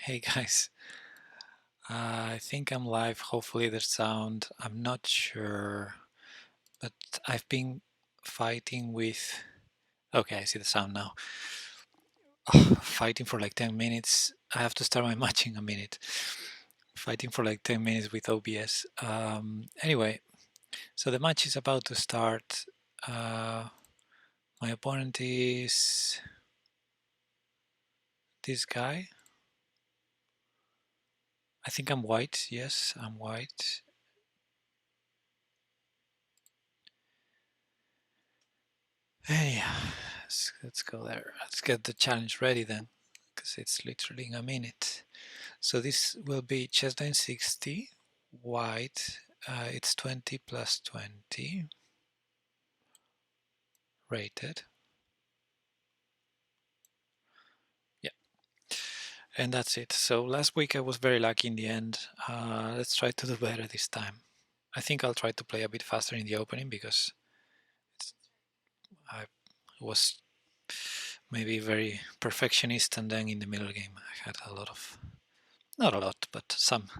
Hey guys, I think I'm live. Hopefully there's sound. I'm not sure, but I've been fighting with. Okay, I see the sound now. Fighting for like 10 minutes. I have to start my match in a minute. Fighting for like 10 minutes with OBS. Anyway, so the match is about to start. My opponent is this guy. I think I'm white. Yes, I'm white. Hey, let's go there. Let's get the challenge ready then, because it's literally in a minute. So this will be chess 960, white. It's 20 plus 20, rated. Yeah, and that's it. So last week I was very lucky in the end. Let's try to do better this time. I think I'll try to play a bit faster in the opening because I was maybe very perfectionist, and then in the middle game I had a lot of, not a lot, but some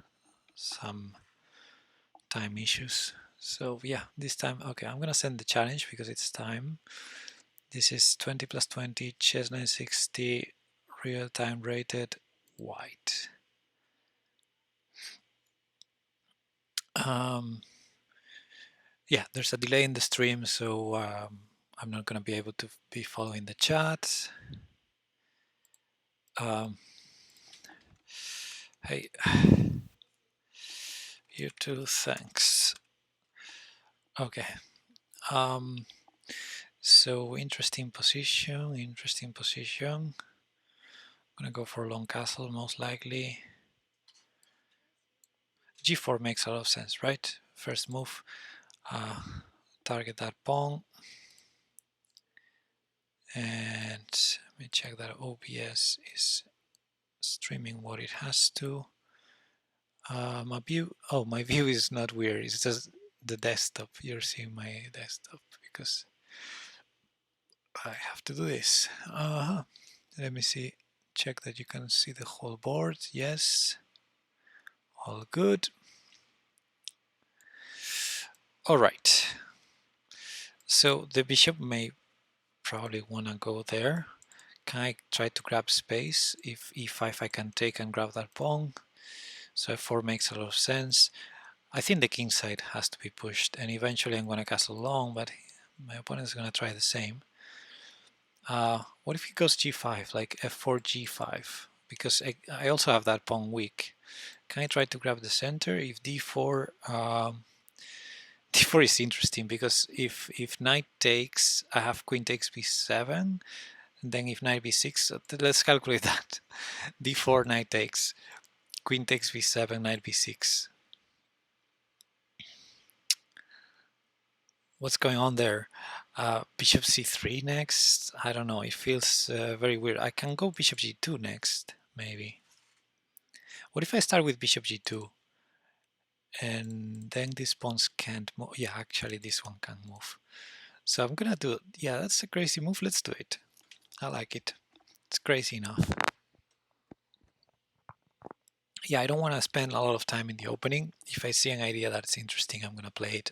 time issues. So yeah, this time, okay, I'm gonna send the challenge because it's time. This is 20 plus 20, chess 960, real time rated, white. Yeah, there's a delay in the stream, so I'm not gonna be able to be following the chat. Hey, you too, thanks. Okay. So interesting position. I'm gonna go for long castle most likely. G4 makes a lot of sense, right? First move, target that pawn, and let me check that OBS is streaming what it has to. My view is not weird. It's just the desktop. You're seeing my desktop because I have to do this. Let me see. Check that you can see the whole board. Yes, all good. All right. So the bishop may probably want to go there. Can I try to grab space? If e5 I can take and grab that pawn. So f4 makes a lot of sense. I think the king side has to be pushed, and eventually I'm going to castle long, but my opponent is going to try the same. What if he goes g5, like f4 g5? Because I also have that pawn weak. Can I try to grab the center? If d4, d4 is interesting because if knight takes, I have queen takes b7. And then if knight b6, let's calculate that. d4, knight takes, queen takes b7, knight b6. What's going on there? Bishop c3 next? I don't know, it feels very weird. I can go bishop g2 next, maybe. What if I start with bishop g2? And then these pawns can't move. Yeah, actually this one can move. So I'm gonna do, yeah, that's a crazy move. Let's do it. I like it. It's crazy enough. Yeah, I don't want to spend a lot of time in the opening. If I see an idea that's interesting, I'm gonna play it.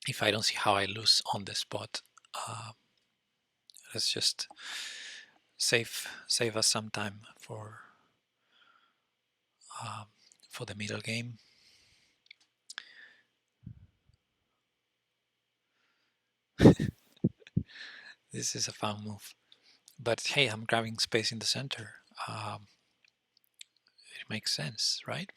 If I don't see how I lose on the spot, let's just save us some time for the middle game. This is a fun move, but hey, I'm grabbing space in the center. It makes sense, right?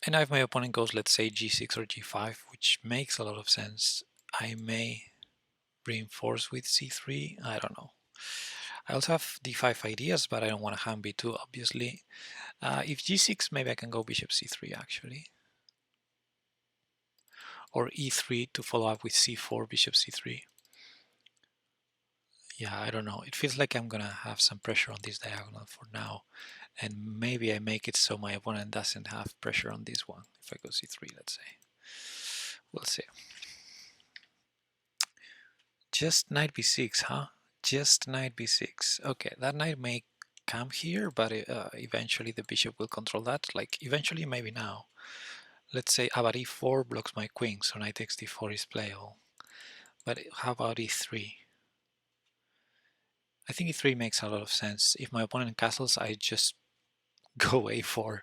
And if my opponent goes, let's say g6 or g5, which makes a lot of sense, I may reinforce with c3. I don't know. I also have d5 ideas, but I don't want to hand b2, obviously. If g6, maybe I can go bishop c3, actually. Or e3 to follow up with c4, bishop c3. Yeah, I don't know. It feels like I'm going to have some pressure on this diagonal for now. And maybe I make it so my opponent doesn't have pressure on this one. If I go c3, let's say. We'll see. Just knight b6, huh? Just knight b6. Okay, that knight may come here, but eventually the bishop will control that. Like, eventually, maybe now. Let's say about e4 blocks my queen, so knight takes d4 is playable. But how about e3? I think e3 makes a lot of sense. If my opponent castles, I just go a4.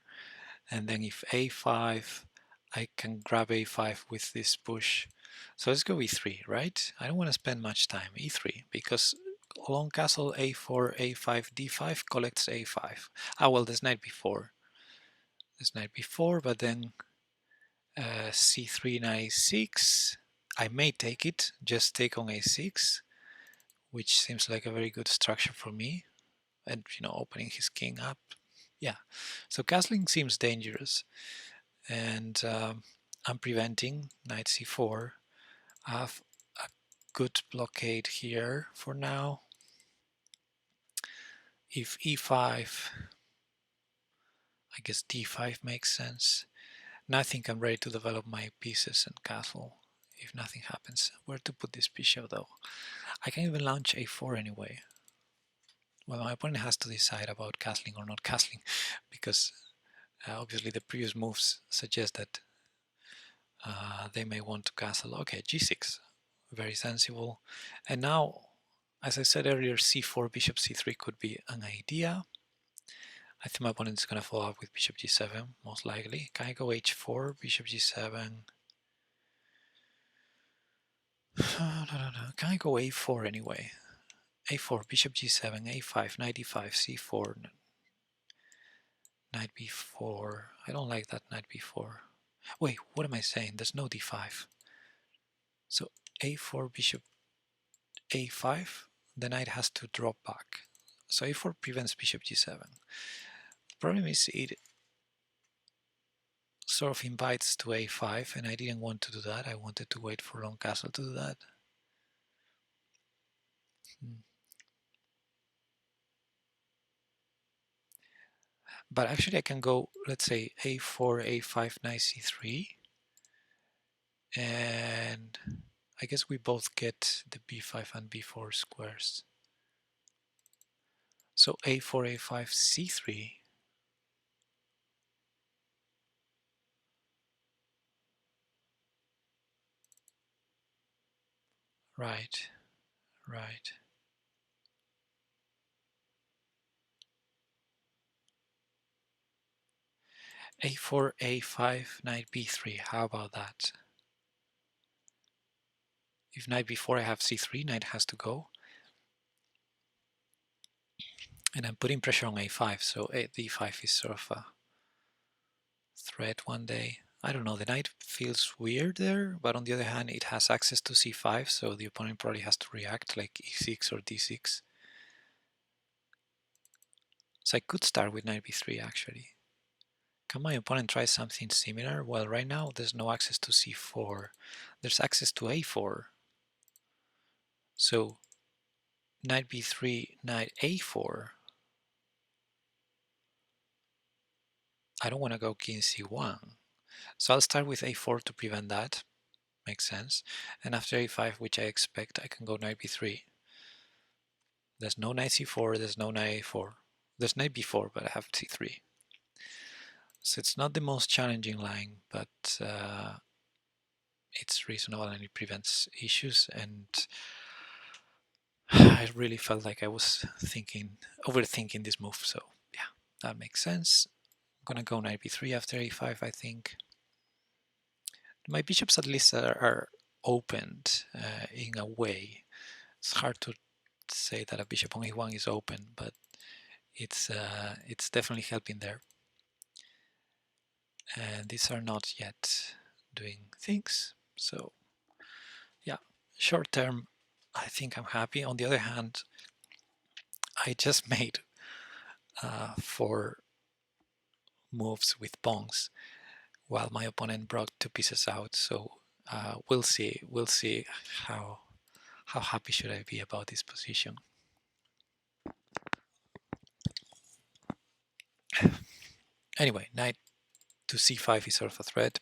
And then if a5, I can grab a5 with this push. So let's go e3, right? I don't want to spend much time. e3, because long castle a4, a5, d5 collects a5. Ah, well, there's knight b4. There's knight b4, but then c3, knight 6. I may take it, just take on a6, which seems like a very good structure for me. And, you know, opening his king up. Yeah, so castling seems dangerous. And I'm preventing knight c4. I have a good blockade here for now. If e5, I guess d5 makes sense. Now I think I'm ready to develop my pieces and castle if nothing happens. Where to put this bishop though? I can even launch a4 anyway. Well, my opponent has to decide about castling or not castling, because obviously the previous moves suggest that they may want to castle. Okay, g6, very sensible. And now, as I said earlier, c4, bishop c3 could be an idea. I think my opponent is going to follow up with bishop g7, most likely. Can I go h4, bishop g7? No. Can I go a4 anyway? a4, bishop g7, a5, knight d5, c4, knight b4. I don't like that knight b4. Wait, what am I saying? There's no d5. So a4, bishop a5, the knight has to drop back. So a4 prevents bishop g7. The problem is it sort of invites to a5, and I didn't want to do that. I wanted to wait for long castle to do that. But actually I can go, let's say, a4, a5, knight c3, and I guess we both get the b5 and b4 squares. So a4, a5, c3. Right. a4, a5, knight b3. How about that? If knight b4, I have c3, knight has to go. And I'm putting pressure on a5, so d5 is sort of a threat one day. I don't know, the knight feels weird there, but on the other hand, it has access to c5, so the opponent probably has to react like e6 or d6. So I could start with knight b3 actually. Can my opponent try something similar? Well, right now there's no access to c4. There's access to a4. So knight b3, knight a4. I don't want to go king c1. So I'll start with a4 to prevent that. Makes sense. And after a5, which I expect, I can go knight b3. There's no knight c4, there's no knight a4. There's knight b4, but I have c3. So it's not the most challenging line, but it's reasonable and it prevents issues. And I really felt like I was overthinking this move. So yeah, that makes sense. I'm gonna go knight b3 after a5, I think. My bishops at least are opened in a way. It's hard to say that a bishop on e1 is open, but it's definitely helping there. And these are not yet doing things. So yeah, short term, I think I'm happy. On the other hand, I just made 4 moves with pawns while my opponent brought 2 pieces out. So we'll see how happy should I be about this position. Anyway, knight to c5 is sort of a threat.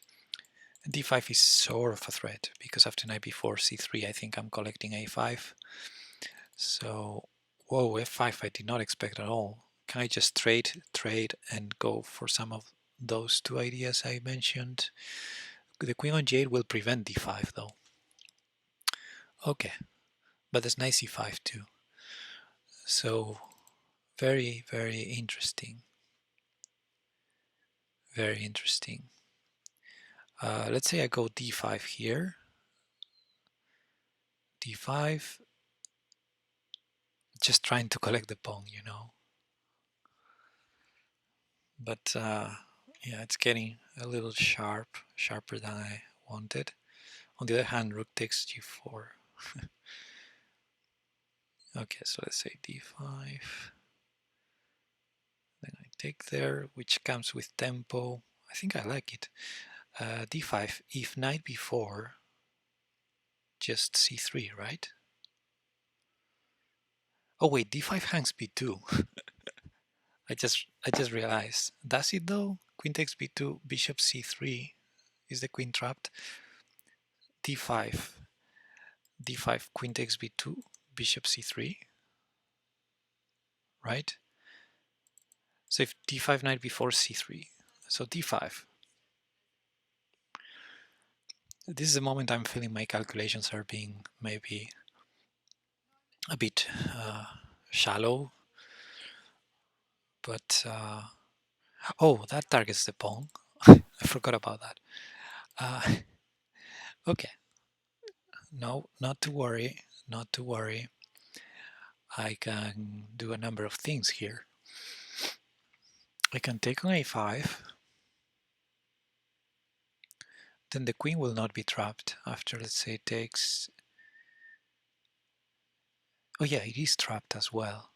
d5 is sort of a threat because after knight b4, c3, I think I'm collecting a5. So, whoa, f5 I did not expect at all. Can I just trade, and go for some of those two ideas I mentioned? The queen on g8 will prevent d5 though. Okay, but there's knight c5 too. So, very, very interesting. Very interesting. Let's say I go d5 here. d5, just trying to collect the pawn, you know. But yeah, it's getting a little sharper than I wanted. On the other hand, rook takes g4. Okay, so let's say d5. Then I take there, which comes with tempo. I think I like it. d5, if knight b4, just c3, right? Oh wait, d5 hangs b2. I just realized. Does it though? Queen takes b2, bishop c3. Is the queen trapped? d5, d5, queen takes b2, bishop c3, right? So if d5, knight b4, c3. So d5. This is the moment I'm feeling my calculations are being maybe a bit shallow. But, oh, that targets the pawn. I forgot about that. Okay. No, not to worry, not to worry. I can do a number of things here. I can take on a5. Then the queen will not be trapped after, let's say, takes... Oh yeah, it is trapped as well.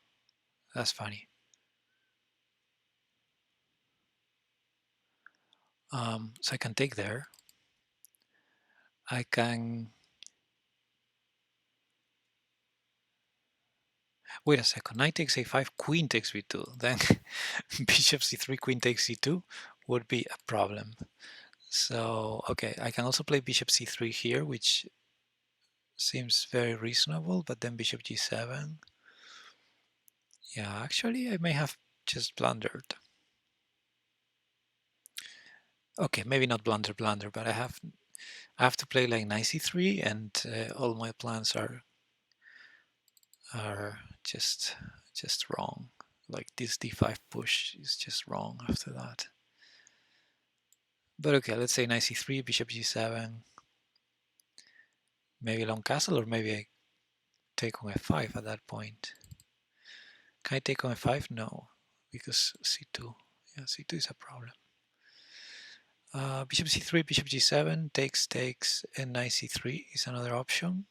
That's funny. So I can take there. I can... Wait a second, knight takes a5, queen takes b2. Then bishop c3, queen takes c2 would be a problem. So, okay, I can also play bishop c3 here, which seems very reasonable, but then bishop g7. Yeah, actually, I may have just blundered. Okay, maybe not blunder, but I have to play like knight c3, and all my plans are just wrong. Like this d5 push is just wrong after that. But okay, let's say knight c3, bishop g7, maybe long castle, or maybe I take on f5 at that point. Can I take on f5? No, because c2. Yeah, c2 is a problem. Bishop c3, bishop g7, takes, and knight c3 is another option.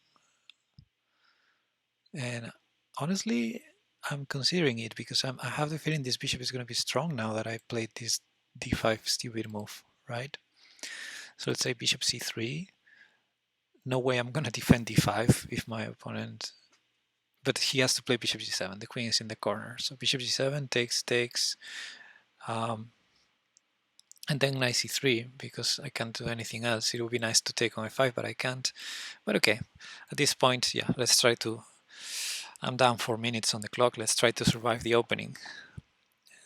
And honestly, I'm considering it because I have the feeling this bishop is going to be strong now that I played this d5 stupid move, right? So let's say bishop c3. No way I'm going to defend d5 if my opponent... But he has to play bishop g7. The queen is in the corner. So bishop g7 takes, and then knight c3, because I can't do anything else. It would be nice to take on f5, but I can't. But okay, at this point, yeah, let's try to... I'm down 4 minutes on the clock. Let's try to survive the opening.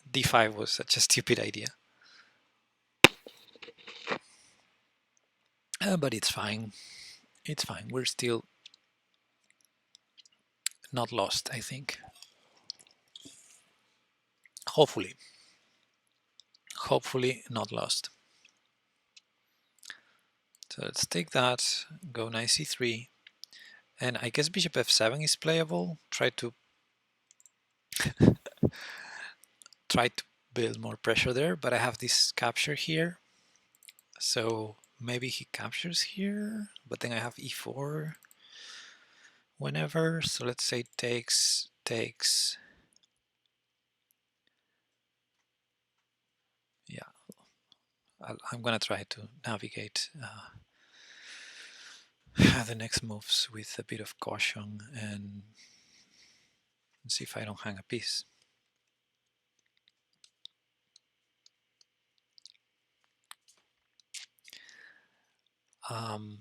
d5 was such a stupid idea. But it's fine. It's fine. We're still not lost, I think. Hopefully. Hopefully not lost. So let's take that, go knight c3, and I guess bishop f7 is playable. Try to build more pressure there, but I have this capture here. So maybe he captures here, but then I have e4 whenever. So let's say takes. Yeah, I'm gonna try to navigate the next moves with a bit of caution and see if I don't hang a piece. Um,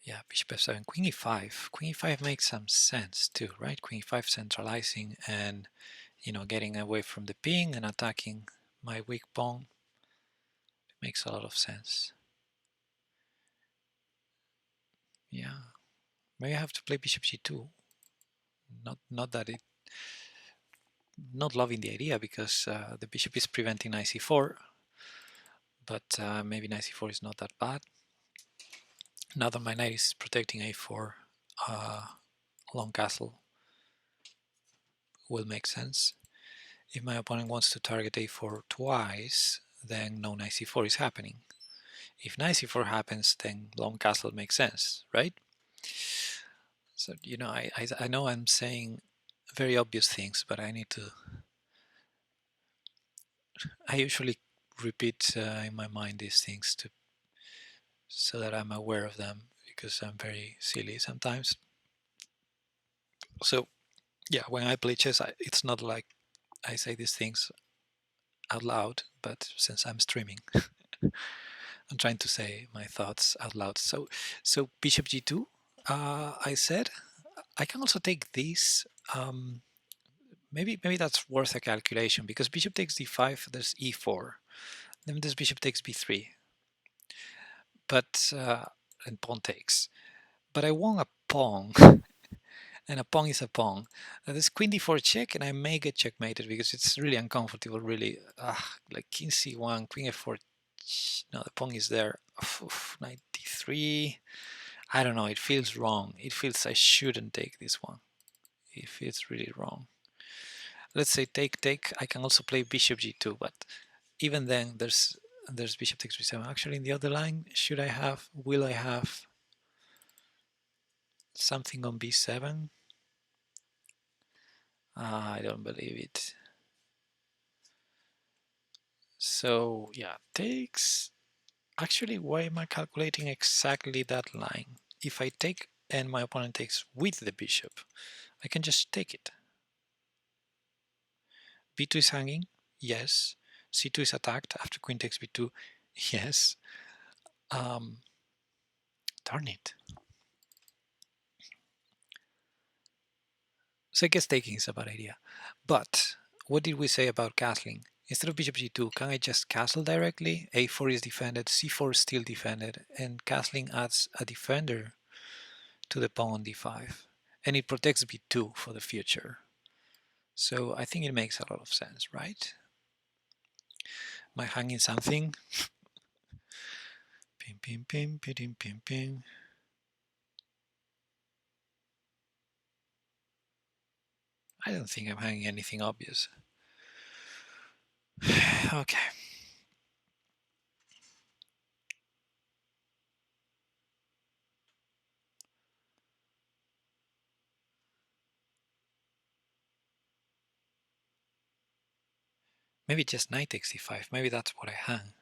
yeah, bishop f7, queen e5. Queen e5 makes some sense too, right? Queen e5 centralizing and, you know, getting away from the ping and attacking my weak pawn. It makes a lot of sense. Yeah, maybe I have to play bishop g2. Not that it, not loving the idea because the bishop is preventing knight c4, but maybe knight c4 is not that bad. Now that my knight is protecting a4, long castle will make sense. If my opponent wants to target a4 twice, then no knight c4 is happening. If knight c4 happens, then long castle makes sense, right? So, you know, I know I'm saying very obvious things, but I need to... I usually repeat in my mind these things so that I'm aware of them, because I'm very silly sometimes. So, yeah, when I play chess, it's not like I say these things out loud, but since I'm streaming, I'm trying to say my thoughts out loud. So bishop g2, I said. I can also take this. Maybe that's worth a calculation, because bishop takes d5, there's e4. Then this bishop takes b3. But, and pawn takes. But I want a pawn, and a pawn is a pawn. There's queen d4 check, and I may get checkmated because it's really uncomfortable, really. Like king c1, queen f4. No, the pawn is there. Knight d3. I don't know, it feels wrong. It feels I shouldn't take this one. It feels really wrong. Let's say take. I can also play bishop g2, but even then there's bishop takes b7. Actually, in the other line, will I have something on b7? I don't believe it. So yeah, takes. Actually, why am I calculating exactly that line? If I take and my opponent takes with the bishop, I can just take it. b2 is hanging, yes. c2 is attacked after queen takes b2, yes. Darn it. So I guess taking is a bad idea. But what did we say about castling? Instead of bishop g2, can I just castle directly? a4 is defended, c4 is still defended, and castling adds a defender to the pawn on d5. And it protects b2 for the future. So I think it makes a lot of sense, right? Am I hanging something? Pim, pim, pim, pim, pim, pim. I don't think I'm hanging anything obvious. Okay. Maybe just knight takes c5. Maybe that's what I hang.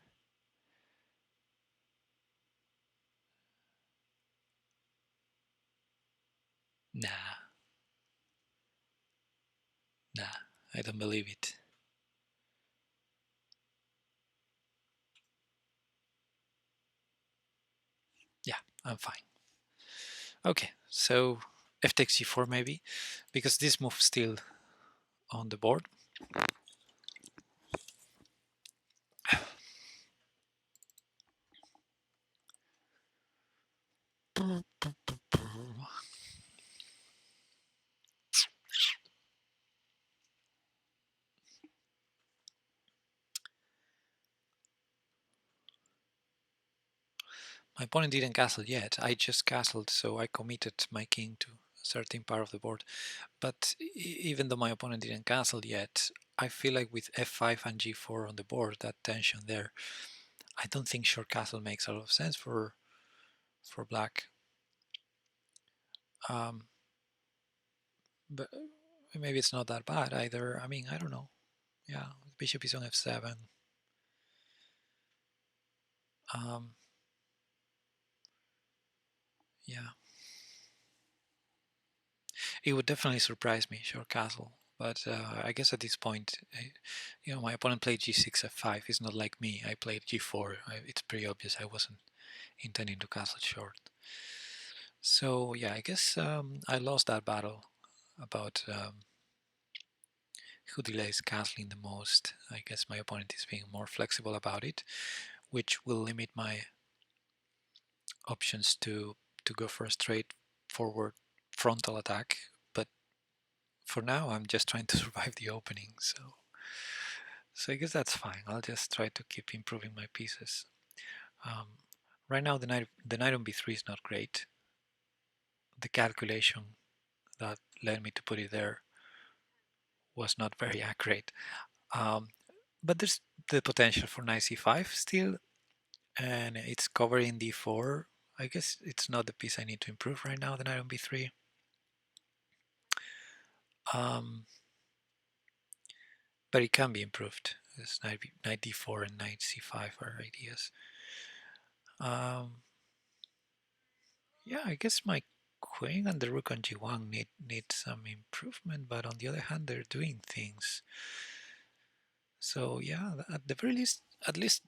Nah. Nah, I don't believe it. Yeah, I'm fine. Okay, so f takes c4 maybe, because this move is still on the board. My opponent didn't castle yet. I just castled, so I committed my king to a certain part of the board. But even though my opponent didn't castle yet, I feel like with f5 and g4 on the board, that tension there, I don't think short castle makes a lot of sense for black. But maybe it's not that bad either. I mean, I don't know. Yeah, bishop is on f7. Yeah. It would definitely surprise me, short castle. But I guess at this point, my opponent played g6 f5. It's not like me. I played g4. It's pretty obvious I wasn't intending to castle short. So yeah, I guess I lost that battle about who delays castling the most. I guess my opponent is being more flexible about it, which will limit my options to go for a straightforward frontal attack. But for now, I'm just trying to survive the opening. So I guess that's fine. I'll just try to keep improving my pieces. Right now, the knight on b3 is not great. The calculation that led me to put it there was not very accurate. Um, but there's the potential for knight c5 still, and it's covering d4. I guess it's not the piece I need to improve right now, the knight on b3. But it can be improved. This knight d4 and knight c5 are ideas. Yeah, I guess my queen and the rook on g1 need some improvement, but on the other hand, they're doing things. So yeah, at the very least, at least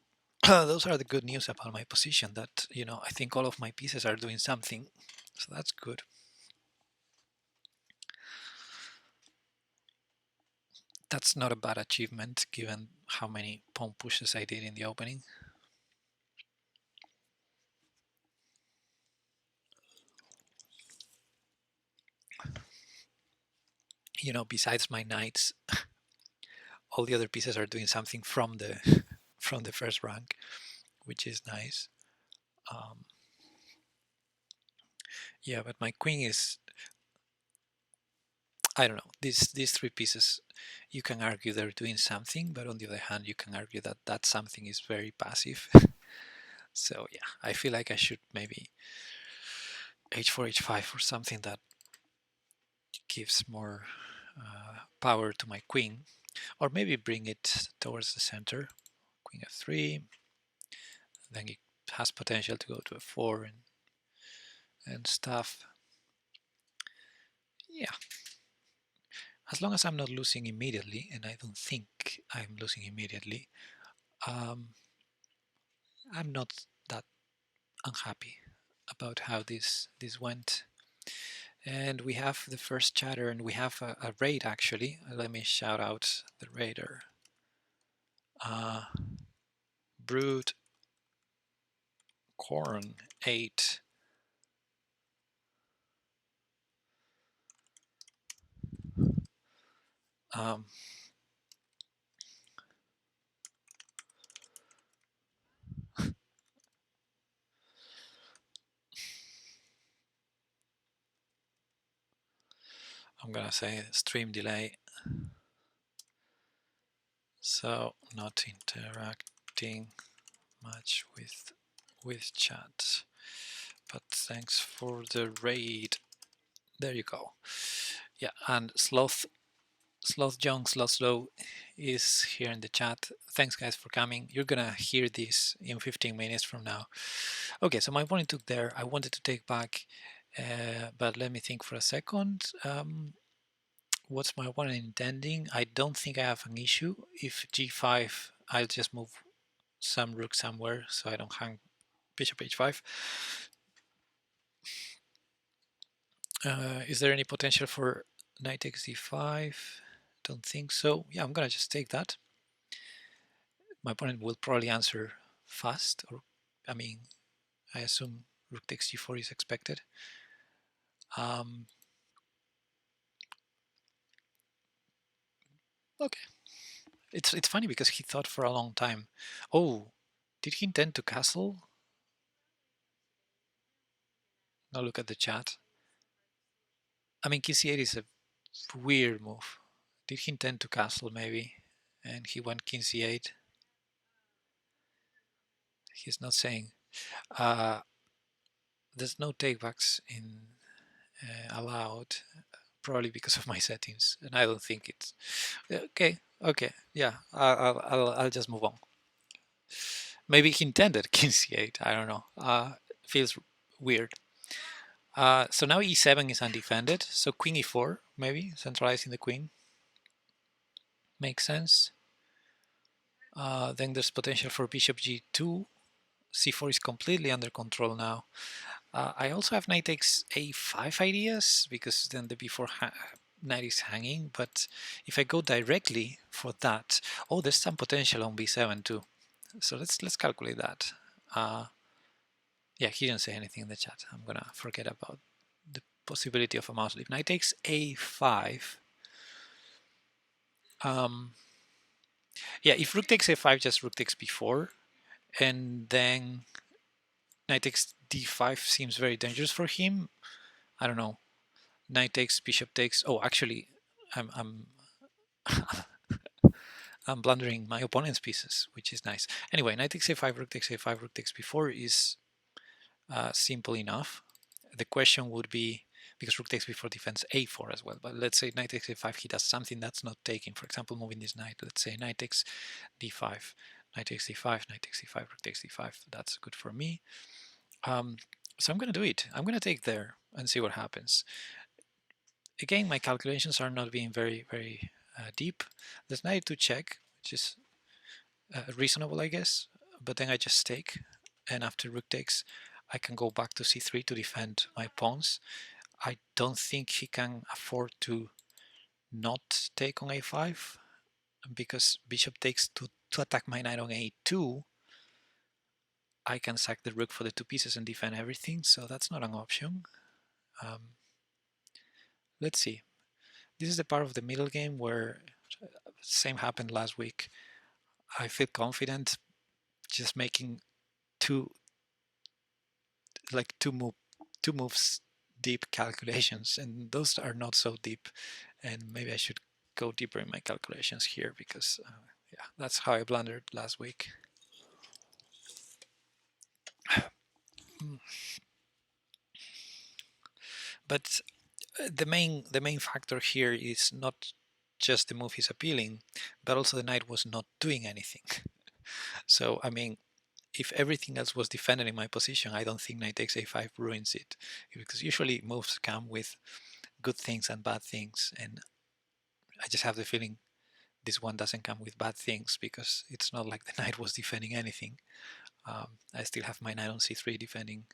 those are the good news about my position. That I think all of my pieces are doing something, so that's good. That's not a bad achievement given how many pawn pushes I did in the opening. Besides my knights, all the other pieces are doing something from the from the first rank, which is nice. Yeah, but my queen is, I don't know, these three pieces, you can argue they're doing something, but on the other hand, you can argue that that something is very passive. So yeah, I feel like I should maybe h4, h5 or something that gives more power to my queen, or maybe bring it towards the center. Queen f3, then it has potential to go to f4 and stuff. Yeah, as long as I'm not losing immediately, and I don't think I'm losing immediately, I'm not that unhappy about how this went. And we have the first chatter, and we have a raid actually. Let me shout out the raider. Brood Corn 8. Um, I'm gonna say stream delay, so not interacting much with chat, but thanks for the raid. There you go. Yeah, and Sloth Young Sloth Slow is here in the chat. Thanks guys for coming. You're gonna hear this in 15 minutes from now. Okay, so my opponent took there. I wanted to take back, but let me think for a second. What's my opponent intending? I don't think I have an issue. If g5, I'll just move some rook somewhere so I don't hang bishop h5. Is there any potential for knight takes d5? Don't think so. Yeah, I'm gonna just take that. My opponent will probably answer fast, or I mean, I assume rook takes g4 is expected. Okay, it's funny because he thought for a long time. Oh, did he intend to castle? Now look at the chat. I mean, king c8 is a weird move. Did he intend to castle maybe? And he went king c8. He's not saying. There's no takebacks in allowed, probably because of my settings, and I don't think it's okay. Okay, yeah, I'll just move on. Maybe he intended king c8. I don't know. Feels weird. So now e7 is undefended. So queen e4, maybe centralizing the queen. Makes sense. Then there's potential for bishop g2. c4 is completely under control now. I also have knight takes a5 ideas, because then the b4 knight is hanging, but if I go directly for that, oh, there's some potential on b7 too. So let's calculate that. Yeah, he didn't say anything in the chat. I'm gonna forget about the possibility of a mouse leap. Knight takes a5. Yeah, if rook takes a5, just rook takes b4, and then knight takes d5 seems very dangerous for him. I don't know. Knight takes, bishop takes. Oh, actually, I'm I'm blundering my opponent's pieces, which is nice. Anyway, knight takes a5, rook takes a5, rook takes b4 is simple enough. The question would be, because rook takes b4 defends a4 as well, but let's say knight takes a5, he does something that's not taking. For example, moving this knight. Let's say knight takes d5, knight takes d5, knight takes d5, rook takes d5. That's good for me. So I'm going to do it. I'm going to take there and see what happens. Again, my calculations are not being very deep. There's knight to check, which is reasonable, I guess. But then I just take, and after rook takes, I can go back to c3 to defend my pawns. I don't think he can afford to not take on a5, because bishop takes to attack my knight on a2. I can sack the rook for the two pieces and defend everything, so that's not an option. Let's see. This is the part of the middle game where same happened last week. I feel confident just making two moves deep calculations, and those are not so deep, and maybe I should go deeper in my calculations here, because yeah, that's how I blundered last week. But the main factor here is not just the move is appealing, but also the knight was not doing anything. So I mean, if everything else was defended in my position, I don't think knight takes a5 ruins it, because usually moves come with good things and bad things, and I just have the feeling this one doesn't come with bad things, because it's not like the knight was defending anything. I still have my knight on c3 defending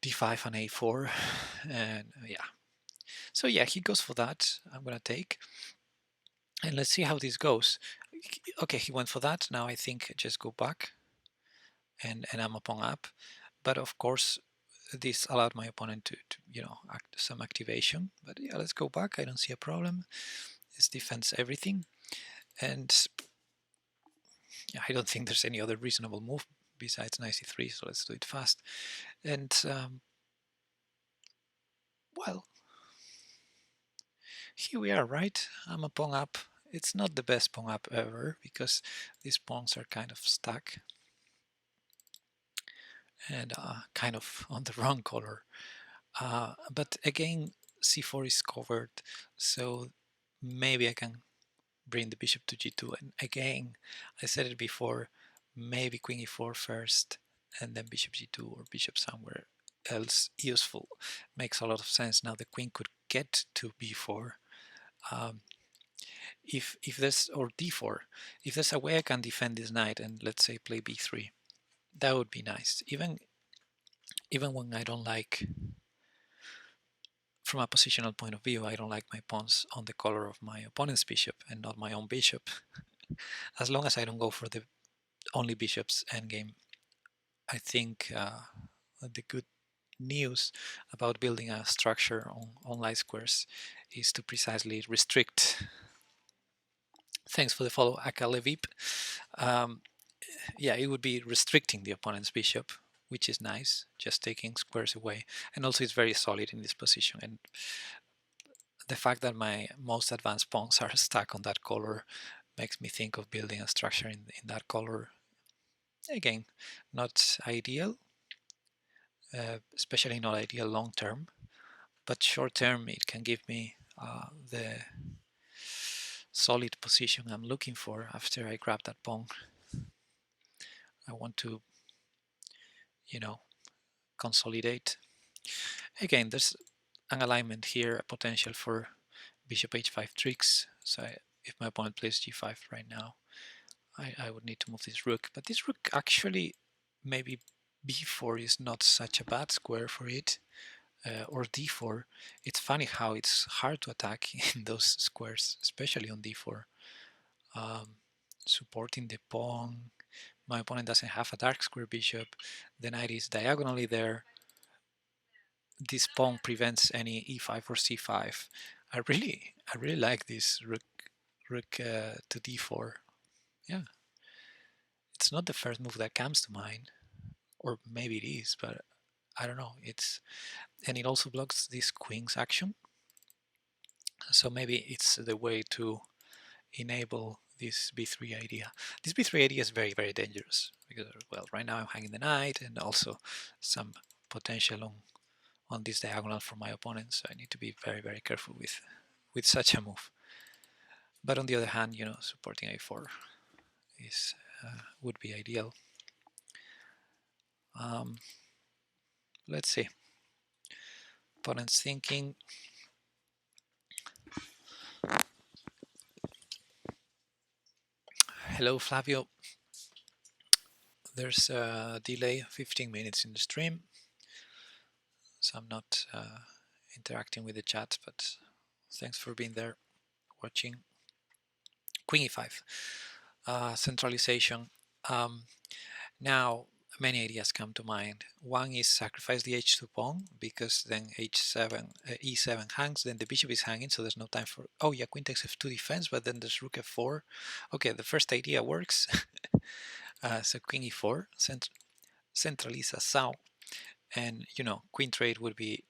d5 and a4, and yeah. So yeah, he goes for that. I'm gonna take, and let's see how this goes. Okay, he went for that. Now I think just go back, and I'm a pawn up. But of course, this allowed my opponent to act some activation. But yeah, let's go back. I don't see a problem. This defends everything, and yeah, I don't think there's any other reasonable move besides knight c3. So let's do it fast. And well, here we are, right? I'm a pawn up. It's not the best pawn up ever, because these pawns are kind of stuck and kind of on the wrong color. But again, c4 is covered, so maybe I can bring the bishop to g2. And again, I said it before, maybe queen e4 first, and then bishop g2, or bishop somewhere else useful. Makes a lot of sense. Now the queen could get to b4. If there's, or d4, if there's a way I can defend this knight and let's say play b3, that would be nice. Even when I don't like, from a positional point of view, I don't like my pawns on the color of my opponent's bishop and not my own bishop. As long as I don't go for the only bishop's endgame, I think the good news about building a structure on light squares is to precisely restrict. Thanks for the follow, Akalevip. Yeah, it would be restricting the opponent's bishop, which is nice, just taking squares away. And also it's very solid in this position. And the fact that my most advanced pawns are stuck on that color makes me think of building a structure in that color. Again, not ideal, especially not ideal long term, but short term it can give me the solid position I'm looking for after I grab that pawn. I want to, consolidate. Again, there's an alignment here, a potential for bishop h5 tricks. So if my opponent plays g5 right now, I would need to move this rook. But this rook actually, maybe b4 is not such a bad square for it, or d4. It's funny how it's hard to attack in those squares, especially on d4. Supporting the pawn. My opponent doesn't have a dark square bishop. The knight is diagonally there. This pawn prevents any e5 or c5. I really like this rook to d4. Yeah, it's not the first move that comes to mind, or maybe it is, but I don't know. And it also blocks this queen's action, so maybe it's the way to enable this b3 idea. This b3 idea is very dangerous because, well, right now I'm hanging the knight and also some potential on this diagonal for my opponent, so I need to be very careful with such a move. But on the other hand, you know, supporting a4 is would be ideal. Let's see. Opponent's thinking. Hello, Flavio. There's a delay, 15 minutes in the stream, so I'm not interacting with the chat, but thanks for being there, watching. Queen e5, centralization. Now, many ideas come to mind. One is sacrifice the h2 pawn, because then h7, e7 hangs, then the bishop is hanging, so there's no time for... Oh yeah, queen takes f2 defense, but then there's rook f4. Okay, the first idea works. So queen e4, centralização. And, you know, queen trade would be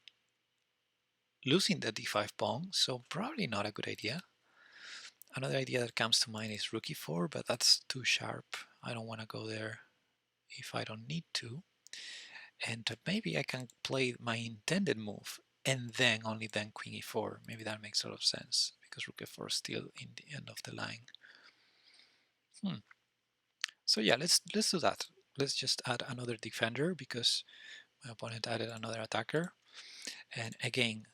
losing the d5 pawn, so probably not a good idea. Another idea that comes to mind is rook e4, but that's too sharp. I don't want to go there if I don't need to. And maybe I can play my intended move and then only then queen e4. Maybe that makes a lot of sense because rook f4 is still in the end of the line. So yeah, let's do that. Let's just add another defender because my opponent added another attacker. And again,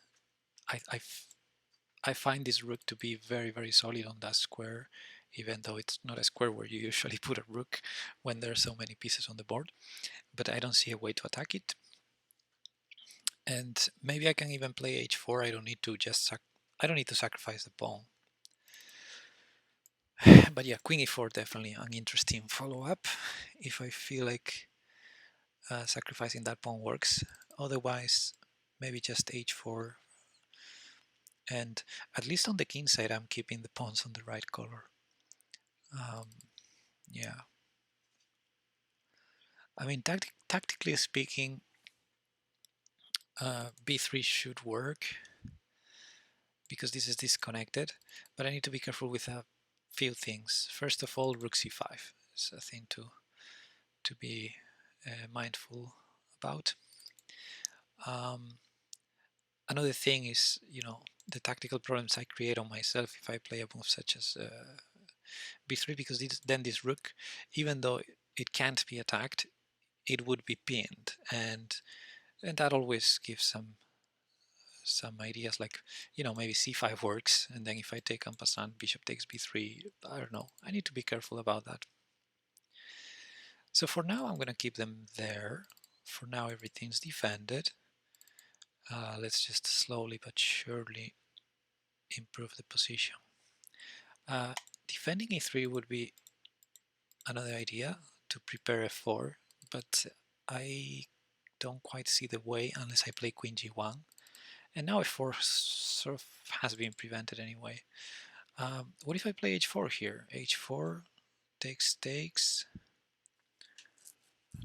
I find this rook to be very solid on that square, even though it's not a square where you usually put a rook when there are so many pieces on the board. But I don't see a way to attack it. And maybe I can even play h4. I don't need to sacrifice the pawn. But yeah, queen e4 definitely an interesting follow-up if I feel like sacrificing that pawn works. Otherwise, maybe just h4. And at least on the king side, I'm keeping the pawns on the right color. Yeah. I mean, tactically speaking, b3 should work because this is disconnected, but I need to be careful with a few things. First of all, rook c5 is a thing to be mindful about. Another thing is, you know, the tactical problems I create on myself if I play a move such as b3, because then this rook, even though it can't be attacked, it would be pinned, and that always gives some ideas like, you know, maybe c5 works, and then if I take en passant, bishop takes b3. I don't know. I need to be careful about that. So for now, I'm going to keep them there. For now, everything's defended. Let's just slowly but surely improve the position. Defending e3 would be another idea to prepare f4, but I don't quite see the way unless I play queen g1. And now f4 sort of has been prevented anyway. What if I play h4 here? h4 takes,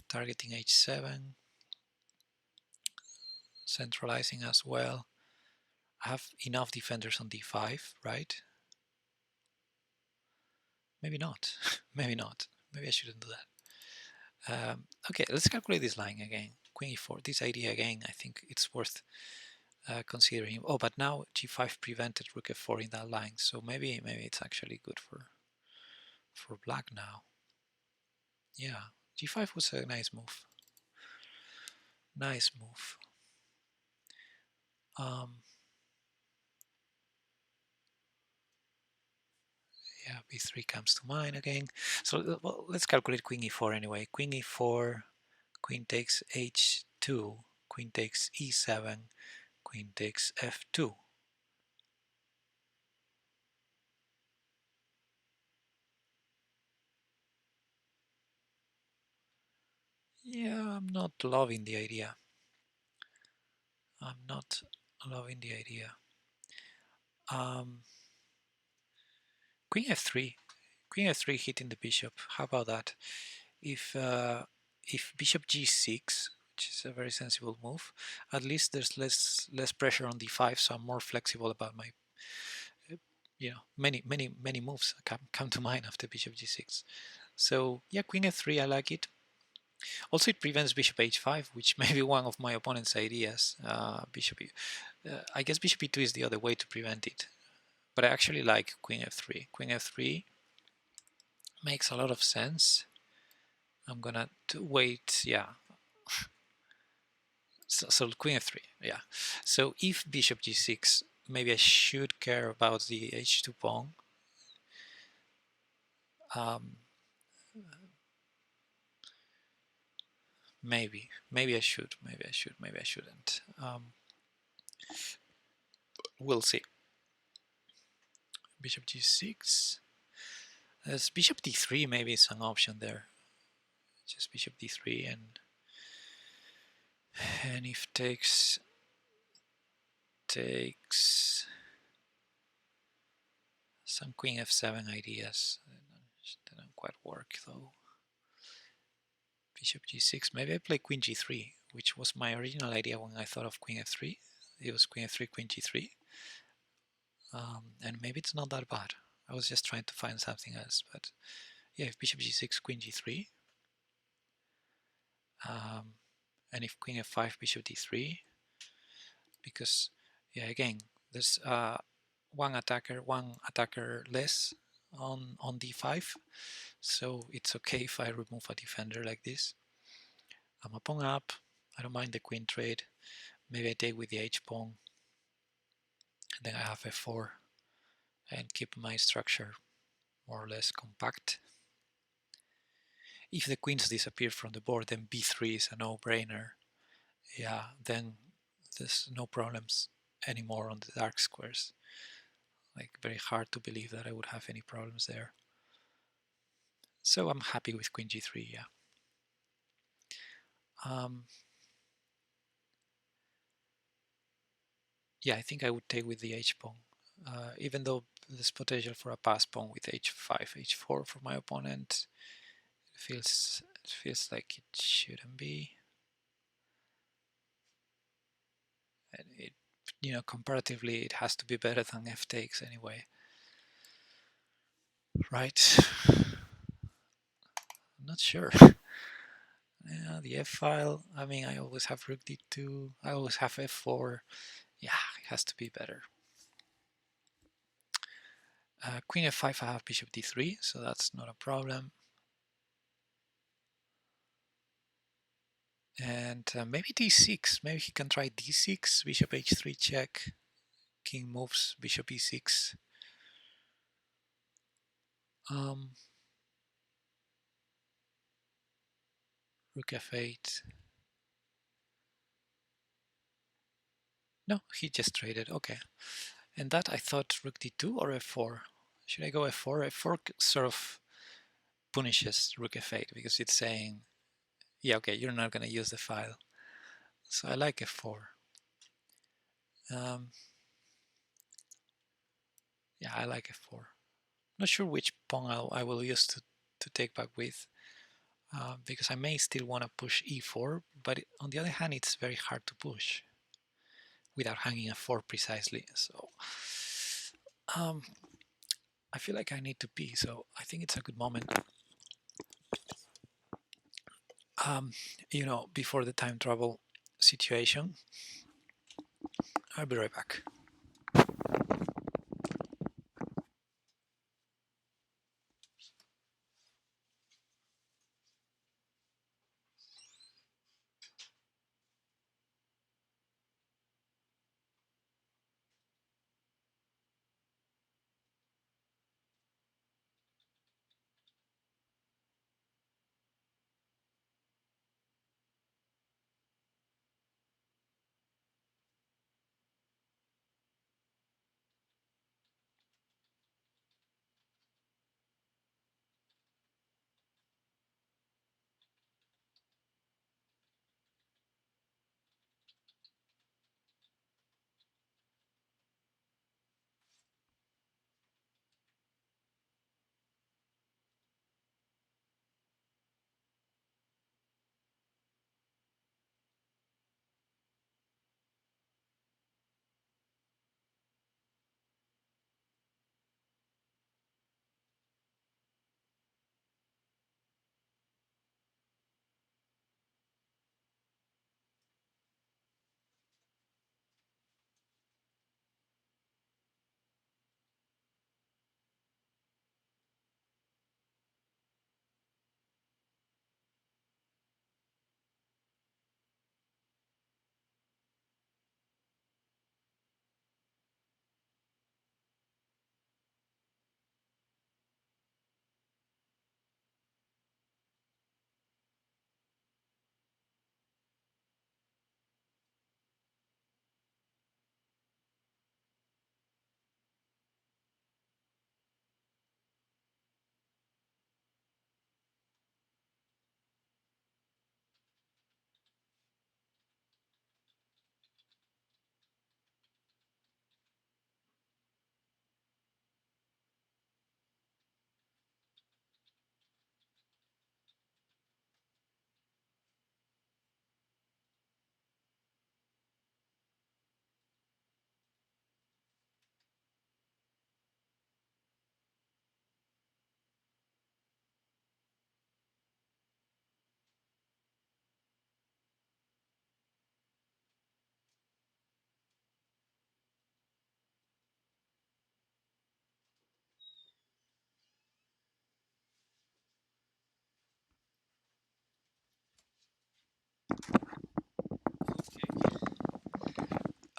targeting h7, centralizing as well. I have enough defenders on d5, right? Maybe not. Maybe not. Maybe I shouldn't do that. Okay, let's calculate this line again. Queen e4. This idea again, I think it's worth considering. Oh, but now g5 prevented rook f4 in that line, so maybe it's actually good for black now. Yeah, g5 was a nice move. Nice move. b3 comes to mind again. So well, let's calculate queen e4 anyway. Queen e4, queen takes h2, queen takes e7, queen takes f2. Yeah, I'm not loving the idea. I'm not loving the idea. Queen f3. Queen f3 hitting the bishop. How about that? If bishop g6, which is a very sensible move, at least there's less pressure on d5, so I'm more flexible about my many moves come to mind after bishop g6. So yeah, queen f3, I like it. Also, it prevents bishop h5, which may be one of my opponent's ideas. I guess bishop e2 is the other way to prevent it, but I actually like queen f3. Queen f3 makes a lot of sense. I'm gonna wait, yeah. So queen f3, yeah. So if bishop g6, maybe I should care about the h2 pawn. Maybe I should, maybe I shouldn't. We'll see. Bishop g6. As bishop d3 maybe is an option there. Just bishop d3 and if takes some queen f7 ideas. They don't quite work though. Bishop g6. Maybe I play queen g3, which was my original idea when I thought of queen f3. It was queen f3, queen g3. And maybe it's not that bad. I was just trying to find something else, but yeah, if bishop g6, queen g3, and if queen f5, bishop d3, because yeah, again, there's one attacker less on d5, so it's okay if I remove a defender like this. I'm a pawn up. I don't mind the queen trade. Maybe I take with the h pawn, and then I have f4 and keep my structure more or less compact. If the queens disappear from the board, then b3 is a no-brainer. Yeah, then there's no problems anymore on the dark squares. Like, very hard to believe that I would have any problems there. So I'm happy with queen g3, yeah. Yeah, I think I would take with the h pawn, even though there's potential for a pass pawn with h5, h4 for my opponent. It feels like it shouldn't be. And it, comparatively, it has to be better than f takes anyway. Right? I'm not sure. Yeah, the f file. I mean, I always have rook d2. I always have f4. Yeah, it has to be better. Queen f5, I have bishop d3, so that's not a problem. And maybe d6. Maybe he can try d6, bishop h3 check, king moves, bishop e6. Rook f8. No, he just traded. Okay. And that I thought rook d2 or f4. Should I go f4? F4 sort of punishes rook f8 because it's saying, yeah, okay, you're not going to use the file. So I like f4. Yeah, I like f4. Not sure which pawn I will use to take back with, because I may still want to push e4, but on the other hand, it's very hard to push without hanging f4 precisely. So I feel like I need to pee, so I think it's a good moment. Before the time travel situation. I'll be right back.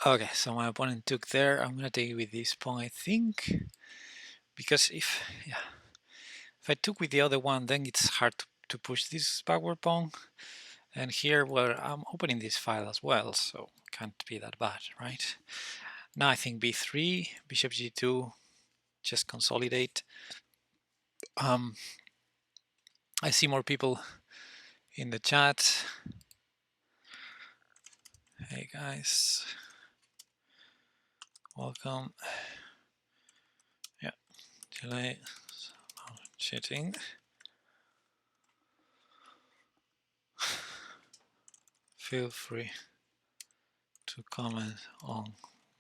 Okay, so my opponent took there. I'm gonna take with this pawn, I think, because if I took with the other one, then it's hard to push this backward pawn. And here, well, I'm opening this file as well, so can't be that bad, right? Now I think b3, bishop g2, just consolidate. I see more people in the chat. Hey guys, welcome. Yeah, delay, chatting. Feel free to comment on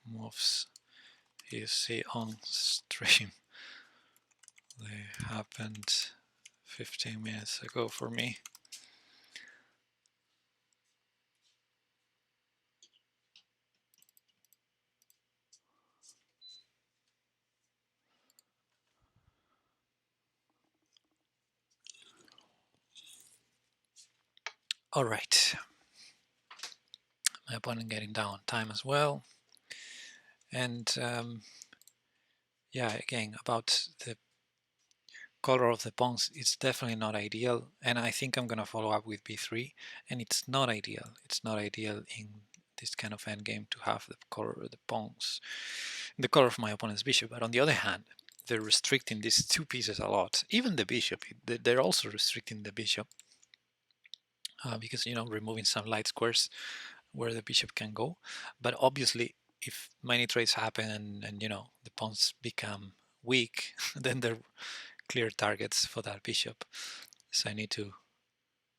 moves you see on stream. They happened 15 minutes ago for me. All right. My opponent getting down on time as well. And yeah, again, about the color of the pawns, it's definitely not ideal. And I think I'm going to follow up with b3. And it's not ideal. It's not ideal in this kind of endgame to have the color of the pawns, the color of my opponent's bishop. But on the other hand, they're restricting these two pieces a lot. Even the bishop, they're also restricting the bishop because, you know, removing some light squares where the bishop can go. But obviously, if many trades happen and you know, the pawns become weak, then they're clear targets for that bishop. So I need to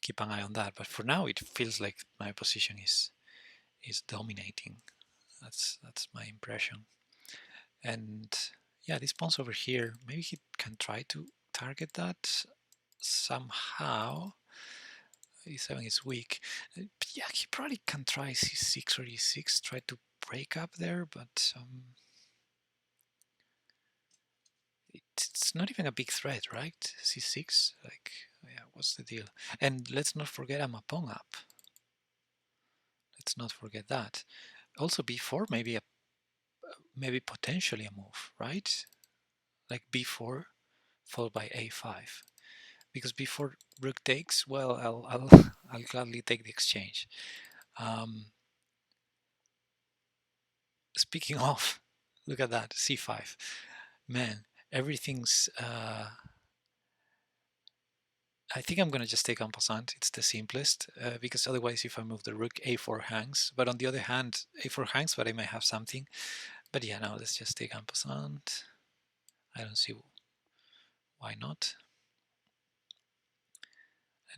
keep an eye on that. But for now, it feels like my position is dominating. That's my impression. And yeah, these pawns over here, maybe he can try to target that somehow. E7 is weak. Yeah, he probably can try c6 or e6, try to break up there, but it's not even a big threat, right? c6, like, yeah, what's the deal? And let's not forget I'm a pawn up. Let's not forget that. Also b4, maybe potentially a move, right? Like b4 followed by a5, because before rook takes, well, I'll gladly take the exchange. Speaking of, look at that, c5. Man, everything's I think I'm going to just take en passant. It's the simplest, because otherwise if I move the rook, a4 hangs. But on the other hand, a4 hangs, but I may have something. But yeah, no, let's just take en passant. I don't see why not.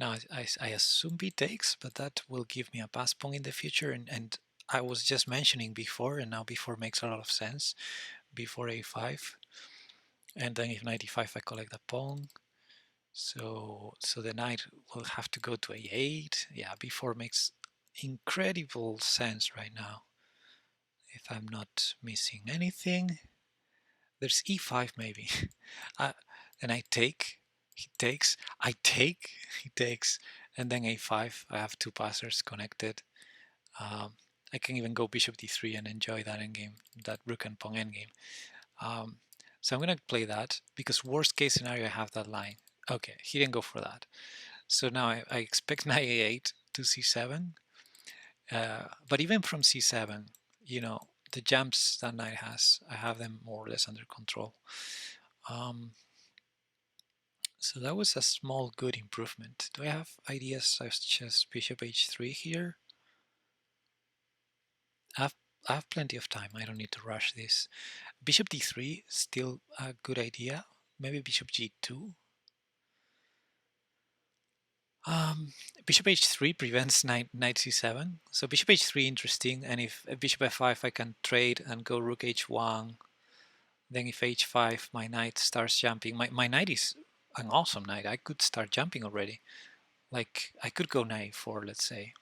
Now I assume b takes, but that will give me a pass pawn in the future. And I was just mentioning before, and now before makes a lot of sense. Before a5. And then if knight e5, I collect a pawn. So the knight will have to go to a8. Yeah, b4 makes incredible sense right now. If I'm not missing anything, there's e5 maybe. And I take, he takes, I take, he takes, and then a5. I have two passers connected. I can even go bishop d3 and enjoy that endgame, that rook and pawn endgame. So I'm going to play that because worst case scenario, I have that line. Okay, he didn't go for that. So now I expect knight a8 to c7. But even from c7, you know, the jumps that knight has, I have them more or less under control. So that was a small good improvement. Do I have ideas such as bishop h3 here? I have plenty of time. I don't need to rush this. Bishop d3, still a good idea. Maybe bishop g2. Bishop h3 prevents knight c7. So bishop h3 interesting, and if bishop f5 I can trade and go rook h1. Then if h5 my knight starts jumping. My knight is an awesome knight. I could start jumping already. Like I could go knight 4, let's say,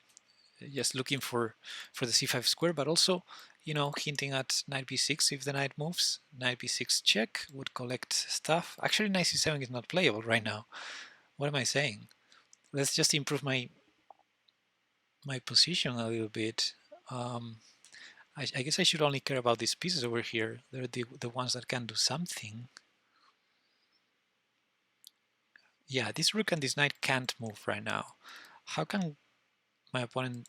just looking for the c5 square, but also, you know, hinting at knight b6 if the knight moves. Knight b6 check would collect stuff. Actually, knight c7 is not playable right now. What am I saying? Let's just improve my position a little bit. I guess I should only care about these pieces over here. They're the ones that can do something. Yeah, this rook and this knight can't move right now. How can my opponent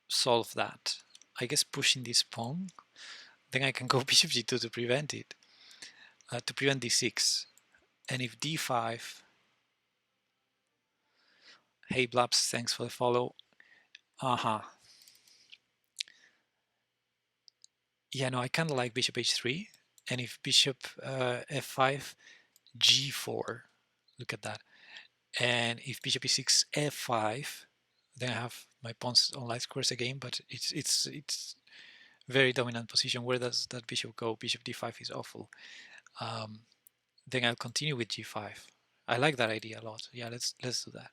solve that? I guess pushing this pawn. Then I can go bishop g2 to prevent it. To prevent d6. And if d5... Hey Blabs, thanks for the follow. Yeah, no, I kind of like bishop h3. And if bishop f5, g4. Look at that. And if bishop e6, f5, then I have my pawns on light squares again, but it's very dominant position. Where does that bishop go? Bishop d5 is awful. Then I'll continue with g5. I like that idea a lot. Yeah, let's do that.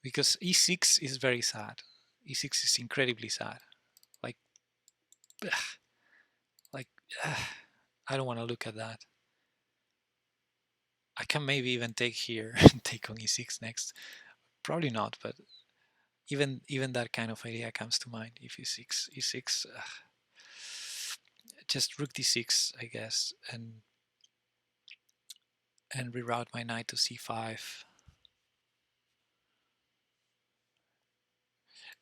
Because e6 is very sad. E6 is incredibly sad. Like, like I don't want to look at that. I can maybe even take here and take on e6 next. Probably not, but even that kind of idea comes to mind. If e6, just rook d6, I guess, and reroute my knight to c5.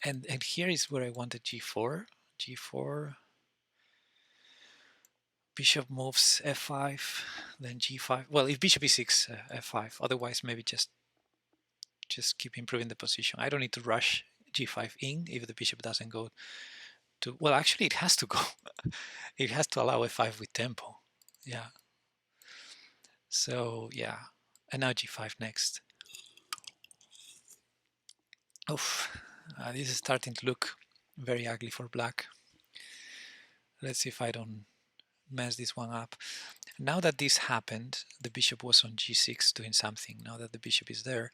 And here is where I wanted g4. G4. Bishop moves f5, then g5. Well, if bishop e6, f5. Otherwise, maybe just keep improving the position. I don't need to rush g5 in if the bishop doesn't go to... Well, actually, it has to go. It has to allow f5 with tempo. Yeah. So, yeah. And now g5 next. Oof. This is starting to look very ugly for black. Let's see if I don't mess this one up. Now that this happened, the bishop was on g6 doing something. Now that the bishop is there,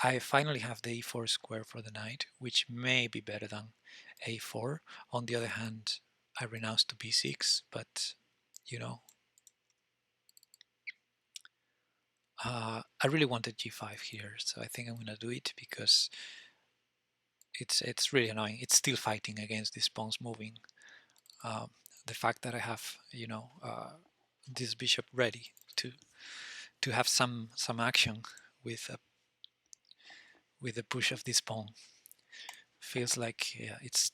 I finally have the e4 square for the knight, which may be better than a4. On the other hand, I renounce to b6, but you know, I really wanted g5 here, so I think I'm gonna do it because it's really annoying. It's still fighting against these pawns moving. The fact that I have, you know, this bishop ready to have some action with the push of this pawn feels like, yeah, it's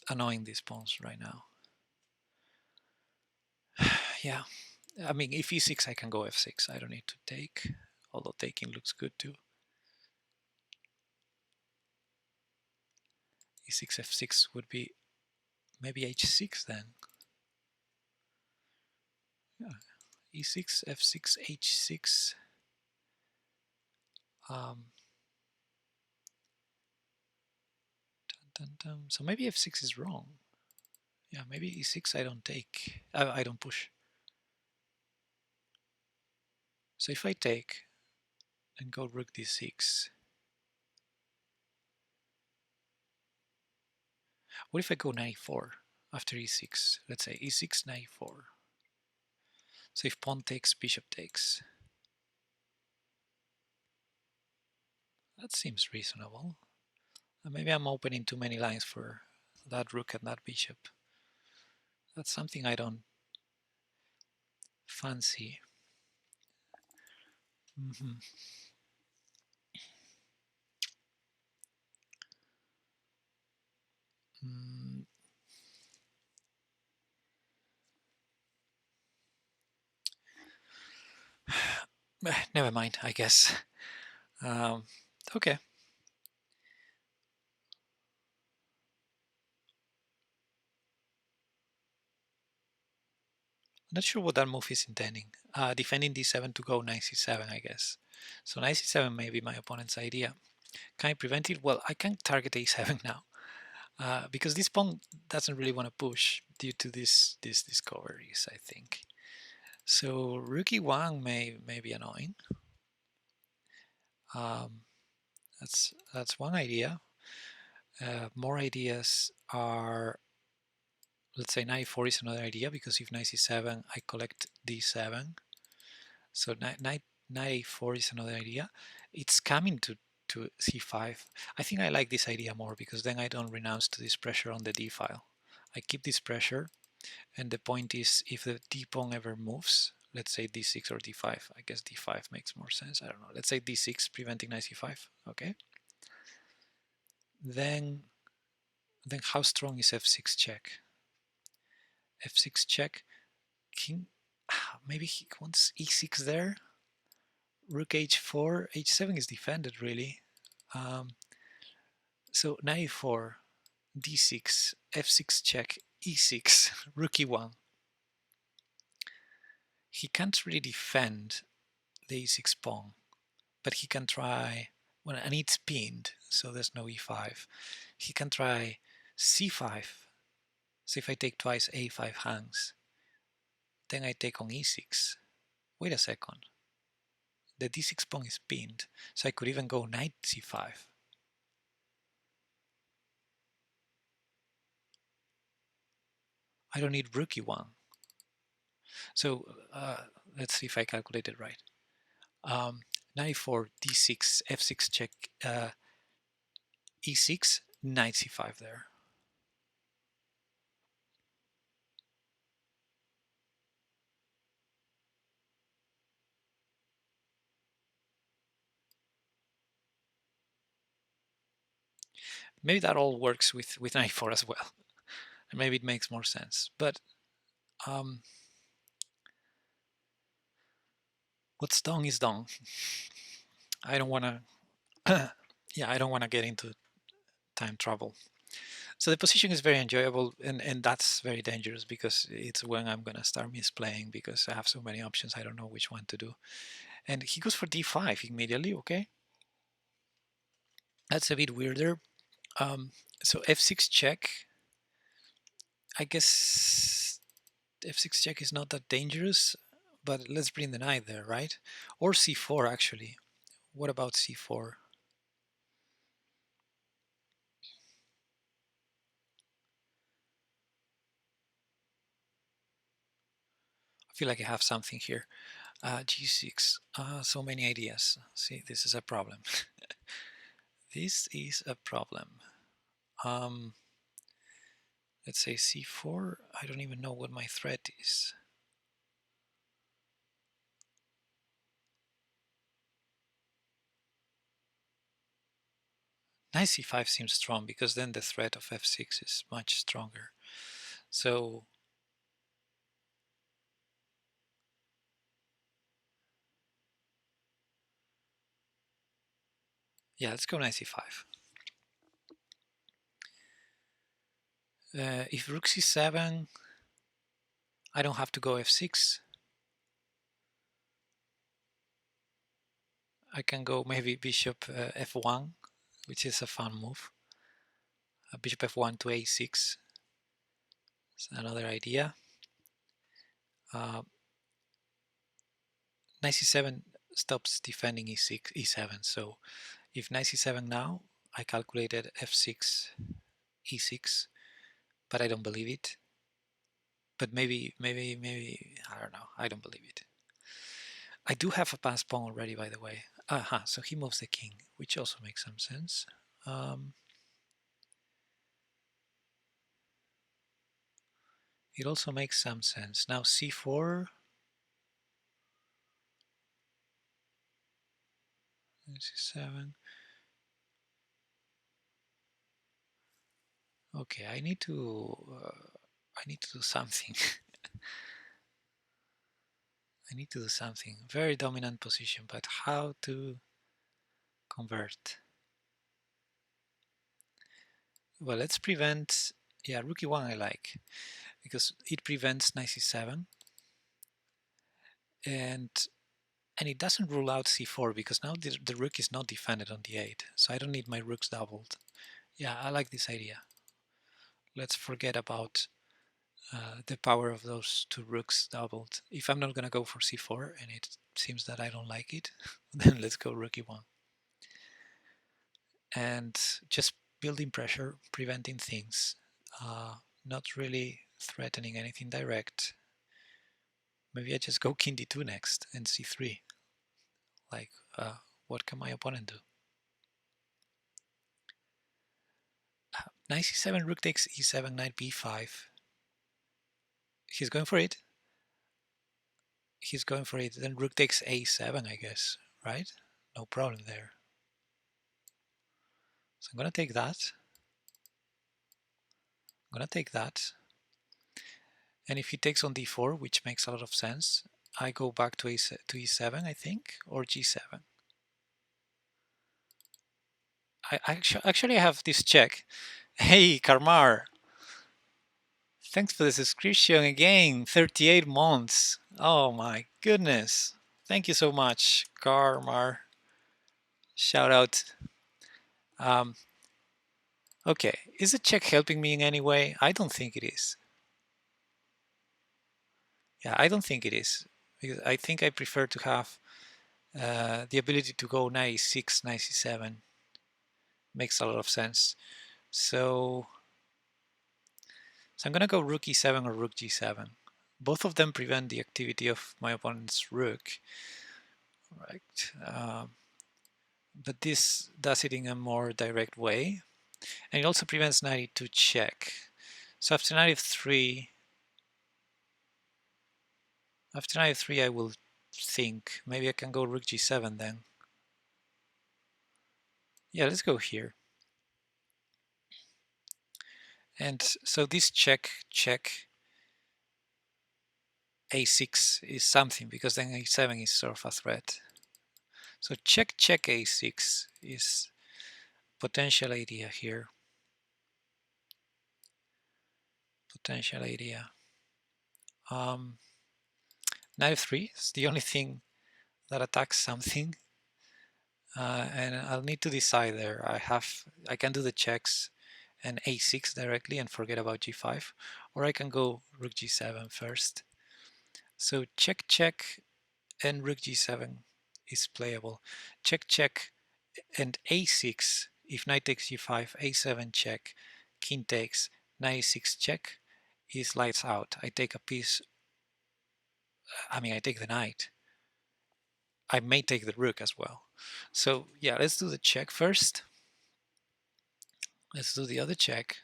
annoying these pawns right now. Yeah, I mean, if e6 I can go f6. I don't need to take, although taking looks good too. e6 f6 would be maybe h6 then. Yeah, e6 f6 h6. So maybe f6 is wrong. Yeah, maybe e6 I don't take. I don't push. So if I take and go rook d6, what if I go knight e4 after e6? Let's say e6 knight e4. So if pawn takes, bishop takes. That seems reasonable. Maybe I'm opening too many lines for that rook and that bishop. That's something I don't fancy. Never mind, I guess. Okay. Not sure what that move is intending. Defending d7 to go knight c7, I guess. So knight c7 may be my opponent's idea. Can I prevent it? Well, I can target a7 now. Because this pawn doesn't really want to push due to these discoveries, I think. So rook e1 may be annoying. That's one idea. More ideas are, let's say knight 4 is another idea, because if knight c7, I collect d7. So knight a4 is another idea. It's coming to to c5. I think I like this idea more because then I don't renounce to this pressure on the d file. I keep this pressure, and the point is if the d pawn ever moves, let's say d6 or d5, I guess d5 makes more sense, I don't know, let's say d6 preventing knight c5, okay? Then how strong is f6 check? F6 check, king, maybe he wants e6 there, rook h4, h7 is defended really. So knight e4, d6, f6 check, e6, rook e1. He can't really defend the e6 pawn, but he can try, well, and it's pinned, so there's no e5. He can try c5, so if I take twice a5 hangs, then I take on e6. Wait a second, the d6 pawn is pinned, so I could even go knight c5. I don't need rook e1. So let's see if I calculate it right. Knight e4, d6, f6 check, e6, knight c5 there. Maybe that all works with knight e4 as well. And maybe it makes more sense. But what's done is done. I don't want to, yeah, I don't want to get into time trouble. So the position is very enjoyable, and that's very dangerous because it's when I'm going to start misplaying because I have so many options, I don't know which one to do. And he goes for d5 immediately, okay? That's a bit weirder. So f6 check, I guess f6 check is not that dangerous, but let's bring the knight there, right? Or c4 actually. What about c4? I feel like I have something here. G6, so many ideas. See, this is a problem. This is a problem. Let's say c4, I don't even know what my threat is. Knight c5 seems strong because then the threat of f6 is much stronger. So yeah, let's go knight c5. If rook c7, I don't have to go f6. I can go maybe bishop f1, which is a fun move. Bishop f1 to a6. It's another idea. Knight c7 stops defending e6, e7. So if knight c7 now, I calculated f6, e6, but I don't believe it. But maybe, I don't know. I don't believe it. I do have a pass pawn already, by the way. So he moves the king, which also makes some sense. It also makes some sense. Now c4. c7. Okay, I need to do something. I need to do something. Very dominant position, but how to convert? Well, let's prevent. Yeah, rook e1 I like because it prevents knight c7, and it doesn't rule out c4 because now the rook is not defended on d8, so I don't need my rooks doubled. Yeah, I like this idea. Let's forget about the power of those two rooks doubled. If I'm not going to go for c4, and it seems that I don't like it, then let's go rook e1. And just building pressure, preventing things, not really threatening anything direct. Maybe I just go king d2 next and c3. Like, what can my opponent do? Knight c7, rook takes e7, knight b5. He's going for it. He's going for it. Then rook takes a7, I guess, right? No problem there. So I'm gonna take that. I'm gonna take that. And if he takes on d4, which makes a lot of sense, I go back to e7, I think, or g7. Actually I have this check. Hey, Karmar, thanks for the subscription again. 38 months. Oh my goodness. Thank you so much, Karmar. Shout out. Okay, is the check helping me in any way? I don't think it is. Yeah, I don't think it is. Because I think I prefer to have the ability to go knight e6, knight c7. Makes a lot of sense. So I'm going to go rook e7 or rook g7. Both of them prevent the activity of my opponent's rook. Right. But this does it in a more direct way. And it also prevents knight e2 check. So after knight f3, I will think maybe I can go rook g7 then. Yeah, let's go here. And so this check a6 is something, because then a7 is sort of a threat. So check a6 is potential idea here. Potential idea. Knight f3 is the only thing that attacks something. And I'll need to decide there. I can do the checks and a6 directly and forget about g5, or I can go rook g7 first. So check and rook g7 is playable. Check and a6, if knight takes g5, a7 check, king takes, knight e6 check, is lights out. I take a piece, I take the knight. I may take the rook as well. So yeah, let's do the check first. Let's do the other check.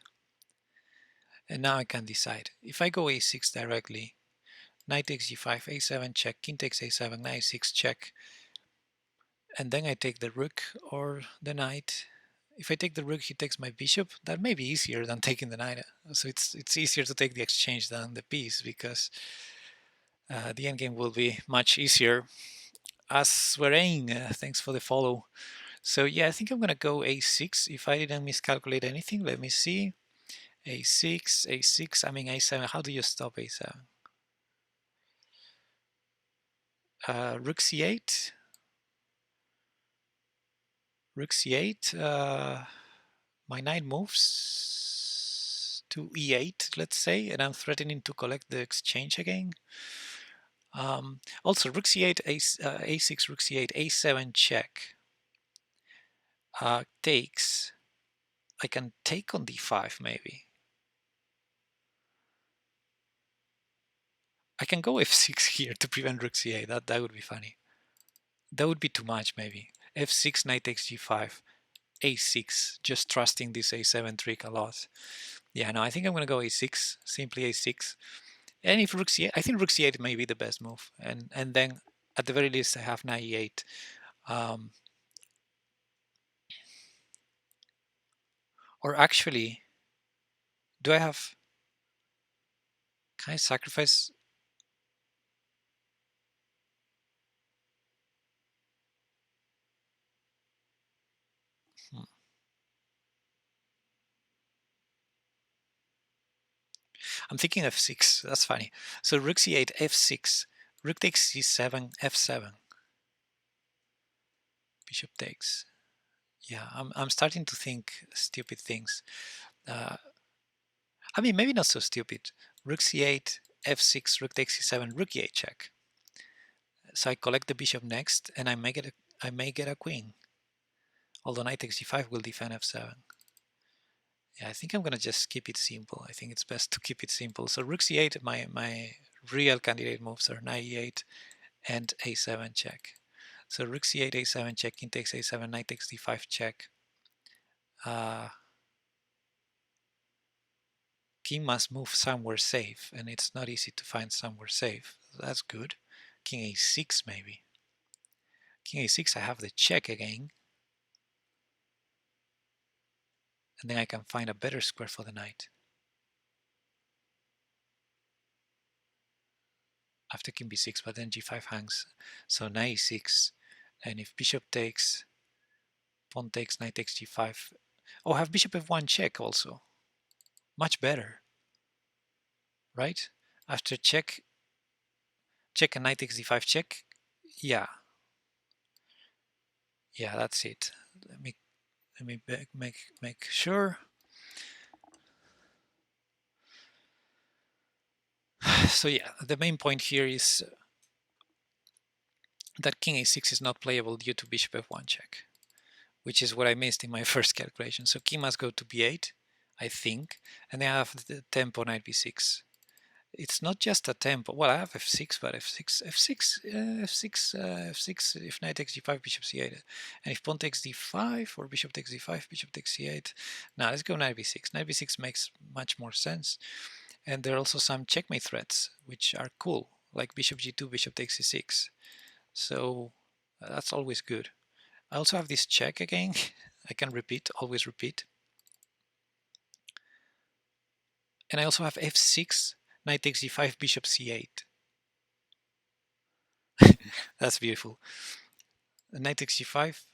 And now I can decide. If I go a6 directly, knight takes g5, a7 check, king takes a7, knight e6 check, and then I take the rook or the knight. If I take the rook, he takes my bishop. That may be easier than taking the knight. So it's easier to take the exchange than the piece, because the endgame will be much easier. Aswerain, thanks for the follow. So yeah, I think I'm gonna go a6 if I didn't miscalculate anything. Let me see. a6, a7. How do you stop a7? Rook c8. Rook c8. My knight moves to e8, let's say, and I'm threatening to collect the exchange again. Also, rook c8, a6, rook c8, a7 check takes. I can take on d5 maybe. I can go f6 here to prevent rook c8. That would be funny. That would be too much maybe. f6, knight takes g5, a6, just trusting this a7 trick a lot. Yeah, no, I think I'm going to go a6, simply a6. And if rook c8, I think rook c8 may be the best move. And then at the very least I have knight e8. Or actually, do I have... Can I sacrifice... I'm thinking f6. That's funny. So rook c8, f6. Rook takes c7, f7. Bishop takes. Yeah, I'm starting to think stupid things. Maybe not so stupid. Rook c8, f6, rook takes c7, rook e8 check. So I collect the bishop next, and I may get a queen. Although knight takes g5 will defend f7. Yeah, I think I'm gonna just keep it simple. I think it's best to keep it simple. So rook c8, my real candidate moves are knight e8 and a7 check. So rook c8, a7 check, king takes a7, knight takes d5 check. king must move somewhere safe, and it's not easy to find somewhere safe. That's good. King a6 maybe. King a6, I have the check again. And then I can find a better square for the knight. After king b6, but then g5 hangs. So knight e6. And if bishop takes, pawn takes, knight takes g5. Oh, have bishop f1 check also. Much better, right? After check, check and knight takes d5 check. Yeah. Yeah, that's it. Let me make sure. So yeah, the main point here is that king a6 is not playable due to bishop f1 check, which is what I missed in my first calculation. So king must go to b8, I think, and then I have the tempo knight b6. It's not just a tempo. Well, I have f6, but f6. If knight takes g5, bishop c8, and if pawn takes d5 or bishop takes d5, bishop takes c8. Now let's go knight b6. Knight b6 makes much more sense, and there are also some checkmate threats which are cool, like bishop g2, bishop takes c6. So that's always good. I also have this check again. I can repeat, always repeat. And I also have f6, knight takes g5, bishop c8. That's beautiful. Knight takes g5,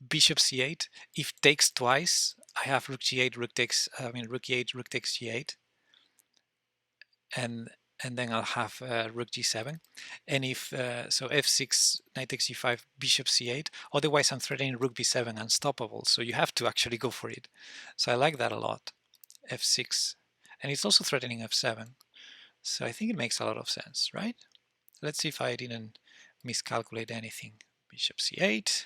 bishop c8. If takes twice, I have rook g8, rook e8, rook takes g8. And then I'll have rook g7. And if, so f6, knight takes g5, bishop c8. Otherwise, I'm threatening rook b7, unstoppable. So you have to actually go for it. So I like that a lot, f6. And it's also threatening f7. So I think it makes a lot of sense, right? Let's see if I didn't miscalculate anything. Bishop c8.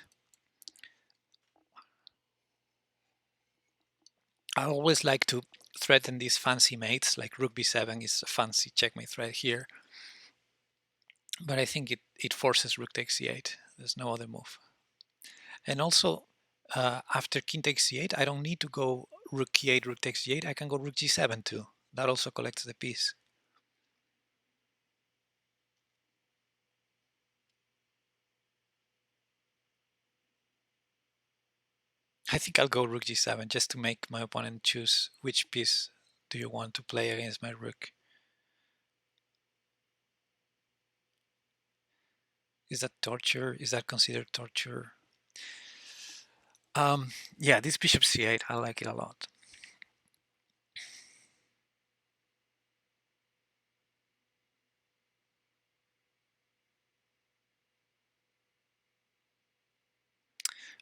I always like to threaten these fancy mates, like rook b7 is a fancy checkmate threat here. But I think it forces rook takes c8. There's no other move. And also, after king takes c8, I don't need to go rook e8, rook takes g8. I can go rook g7 too. That also collects the piece. I think I'll go rook g7 just to make my opponent choose which piece do you want to play against my rook. Is that torture? Is that considered torture? Yeah, this bishop c8, I like it a lot.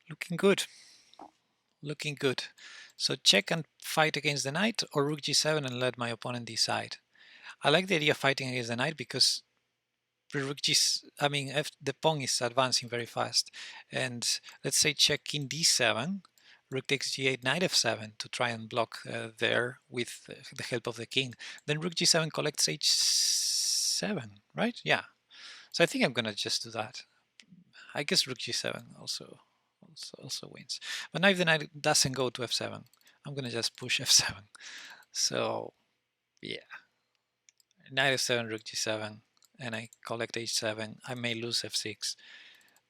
Looking good. Looking good. So check and fight against the knight, or rook g7 and let my opponent decide. I like the idea of fighting against the knight because rook g, the pawn is advancing very fast. And let's say check king d7, rook takes g8, knight f7 to try and block there with the help of the king. Then rook g7 collects h7, right? Yeah. So I think I'm gonna just do that. I guess rook g7 also wins. But now if the knight doesn't go to f7, I'm gonna just push f7. So yeah, knight f7, rook g7, and I collect h7. I may lose f6,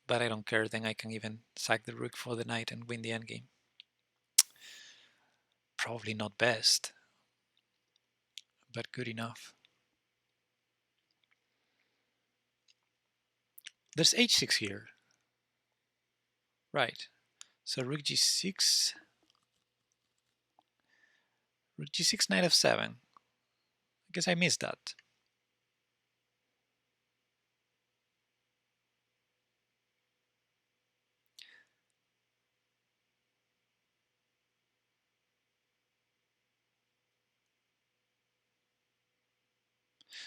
but I don't care. Then I can even sack the rook for the knight and win the endgame. Probably not best, but good enough. There's h6 here, right? So rook g6, rook g6, knight f7. I guess I missed that.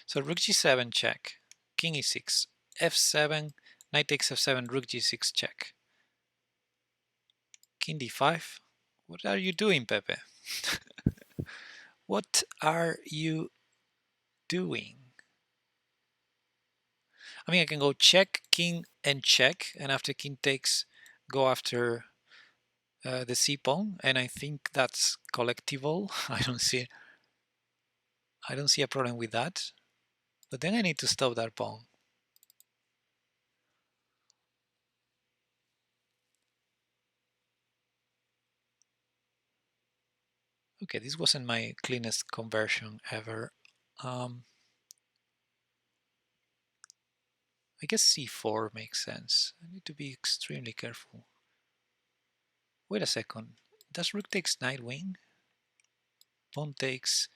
So rook g7 check, king e6, f7, knight takes f7, rook g6 check. King d5. What are you doing, Pepe? What are you doing? I mean, I can go check, king, and check, and after king takes, go after the c pawn, and I think that's collectible. I don't see it. I don't see a problem with that. But then I need to stop that pawn. Okay, this wasn't my cleanest conversion ever. I guess c4 makes sense. I need to be extremely careful. Wait a second. Does rook takes knight wing? Pawn takes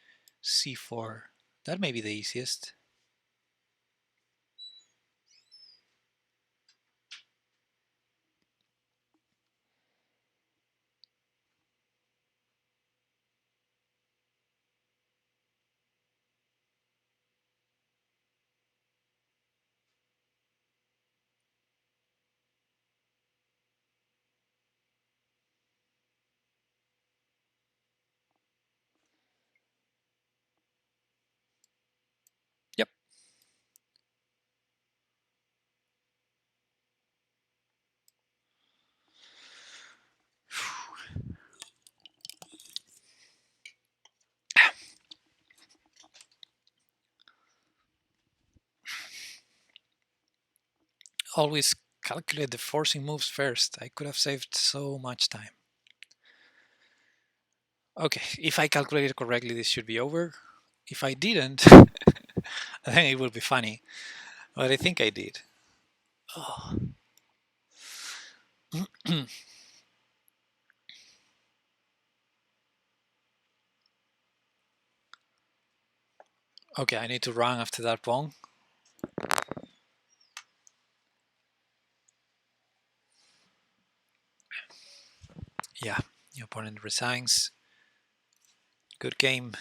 c4. That may be the easiest. Yep. Always calculate the forcing moves first. I could have saved so much time. Okay, if I calculated correctly, this should be over. If I didn't, then it will be funny. But I think I did. Oh. Okay, I need to run after that pawn. Yeah, the opponent resigns. Good game.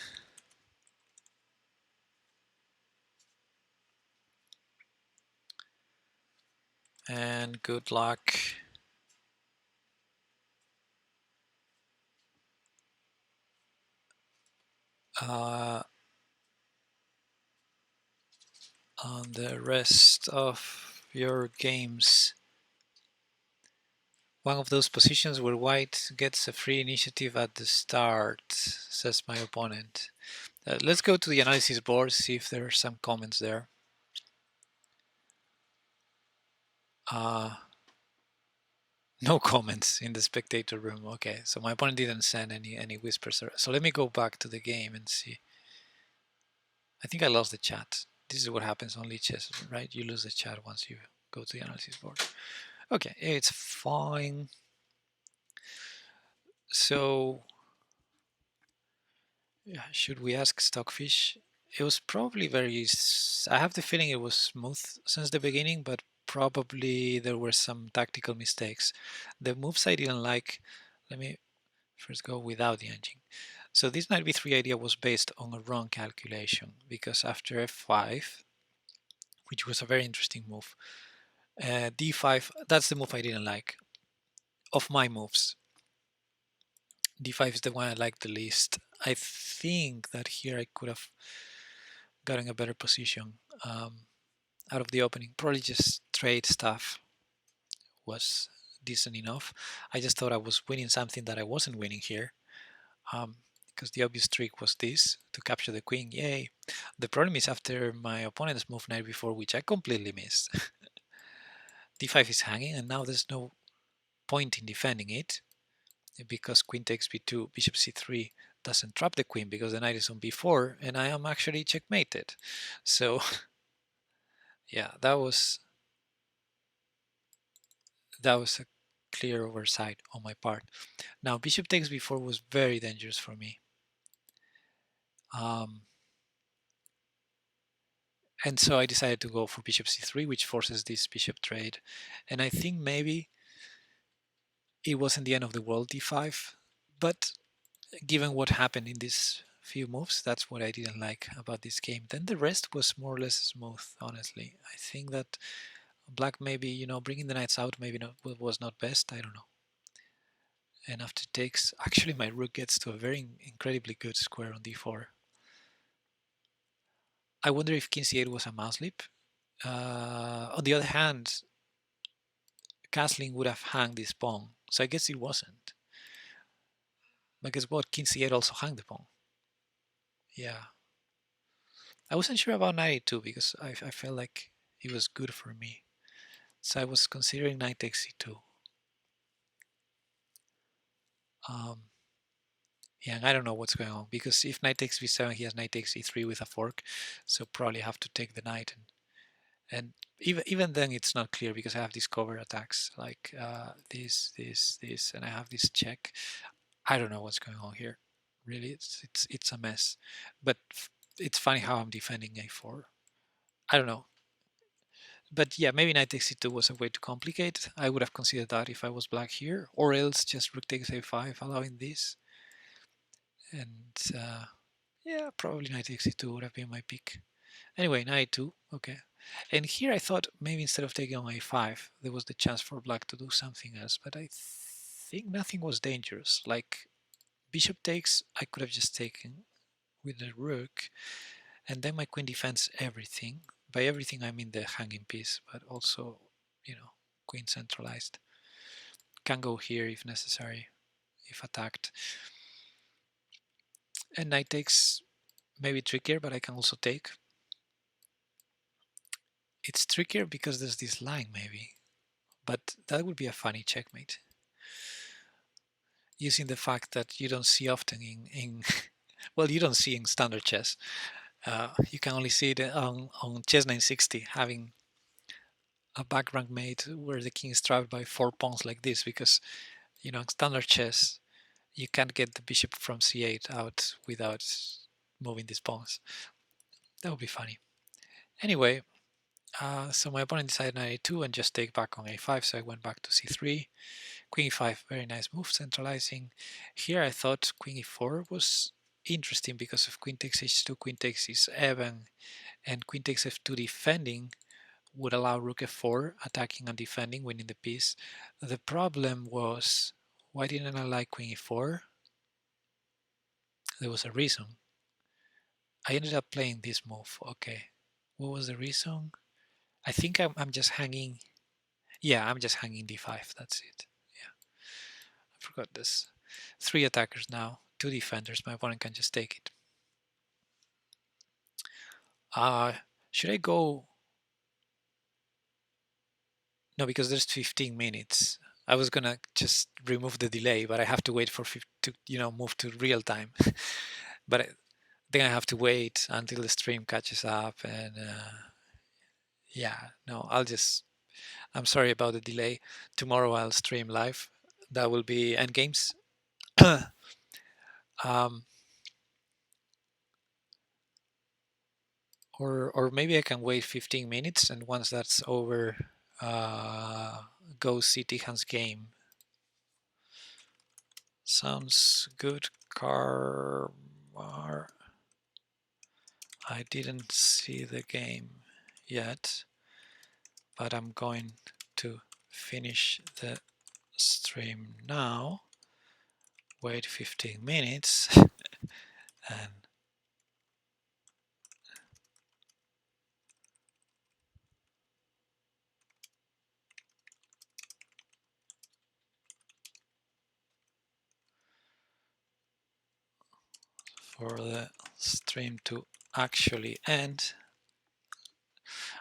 And good luck. On the rest of your games. One of those positions where white gets a free initiative at the start, says my opponent. Let's go to the analysis board, see if there are some comments there. No comments in the spectator room. Okay, so my opponent didn't send any whispers. So let me go back to the game and see. I think I lost the chat. This is what happens on Lichess, right? You lose the chat once you go to the analysis board. Okay, it's fine. So, yeah, should we ask Stockfish? It was probably very. I have the feeling it was smooth since the beginning, but probably there were some tactical mistakes. The moves I didn't like. Let me first go without the engine. So this knight b3 idea was based on a wrong calculation because after f5, which was a very interesting move, d5, that's the move I didn't like. Of my moves, d5 is the one I like the least. I think that here I could have gotten a better position out of the opening. Probably just trade stuff was decent enough. I just thought I was winning something that I wasn't winning here. Because the obvious trick was this, to capture the queen, yay. The problem is after my opponent's move knight before, which I completely missed. d5 is hanging and now there's no point in defending it because queen takes b2, bishop c3 doesn't trap the queen because the knight is on b4 and I am actually checkmated. So yeah, that was a clear oversight on my part. Now bishop takes b4 was very dangerous for me. And so I decided to go for bishop c3, which forces this bishop trade. And I think maybe it wasn't the end of the world, d5. But given what happened in these few moves, that's what I didn't like about this game. Then the rest was more or less smooth, honestly. I think that black maybe, bringing the knights out maybe was not best. I don't know. And after takes, actually my rook gets to a very incredibly good square on d4. I wonder if king c8 was a mouse slip. On the other hand, castling would have hung this pawn, so I guess it wasn't. But guess what? King c8 also hung the pawn. Yeah. I wasn't sure about knight e2 because I felt like it was good for me. So I was considering knight takes e2. Yeah, and I don't know what's going on because if knight takes v7, he has knight takes e3 with a fork, so probably have to take the knight, and even then it's not clear because I have these cover attacks like this, and I have this check. I don't know what's going on here. Really, it's a mess. But it's funny how I'm defending a4. I don't know. But yeah, maybe knight takes e2 was a way to complicate. I would have considered that if I was black here, or else just rook takes a5, allowing this. And yeah, probably knight takes e2 would have been my pick. Anyway, knight 2, okay. And here I thought maybe instead of taking on a5, there was the chance for black to do something else, but I think nothing was dangerous. Like bishop takes, I could have just taken with the rook, and then my queen defends everything. By everything, I mean the hanging piece, but also, you know, queen centralized. Can go here if necessary, if attacked. And knight takes maybe trickier, but I can also take. It's trickier because there's this line maybe, but that would be a funny checkmate. Using the fact that you don't see often in well, you don't see in standard chess. You can only see it on chess960 having a back rank mate where the king is trapped by 4 pawns like this, because you know in standard chess you can't get the bishop from c8 out without moving these pawns. That would be funny. Anyway, so my opponent decided knight a2 and just take back on a5, so I went back to c3. Queen e5, very nice move, centralizing. Here I thought queen e4 was interesting because of queen takes h2, queen takes e7, and queen takes f2 defending would allow rook f4 attacking and defending, winning the piece. The problem was, why didn't I like queen e4? There was a reason. I ended up playing this move. Okay, what was the reason? I think I'm just hanging. Yeah, I'm just hanging d5. That's it. Yeah, I forgot this. 3 attackers now, 2 defenders. My opponent can just take it. Should I go? No, because there's 15 minutes. I was gonna just remove the delay, but I have to wait for to move to real time. But then I have to wait until the stream catches up, and yeah, no, I'm sorry about the delay. Tomorrow I'll stream live. That will be endgames. um, or maybe I can wait 15 minutes, and once that's over, go see Tihan's game. Sounds good, Karmar. I didn't see the game yet, but I'm going to finish the stream now. Wait 15 minutes and for the stream to actually end.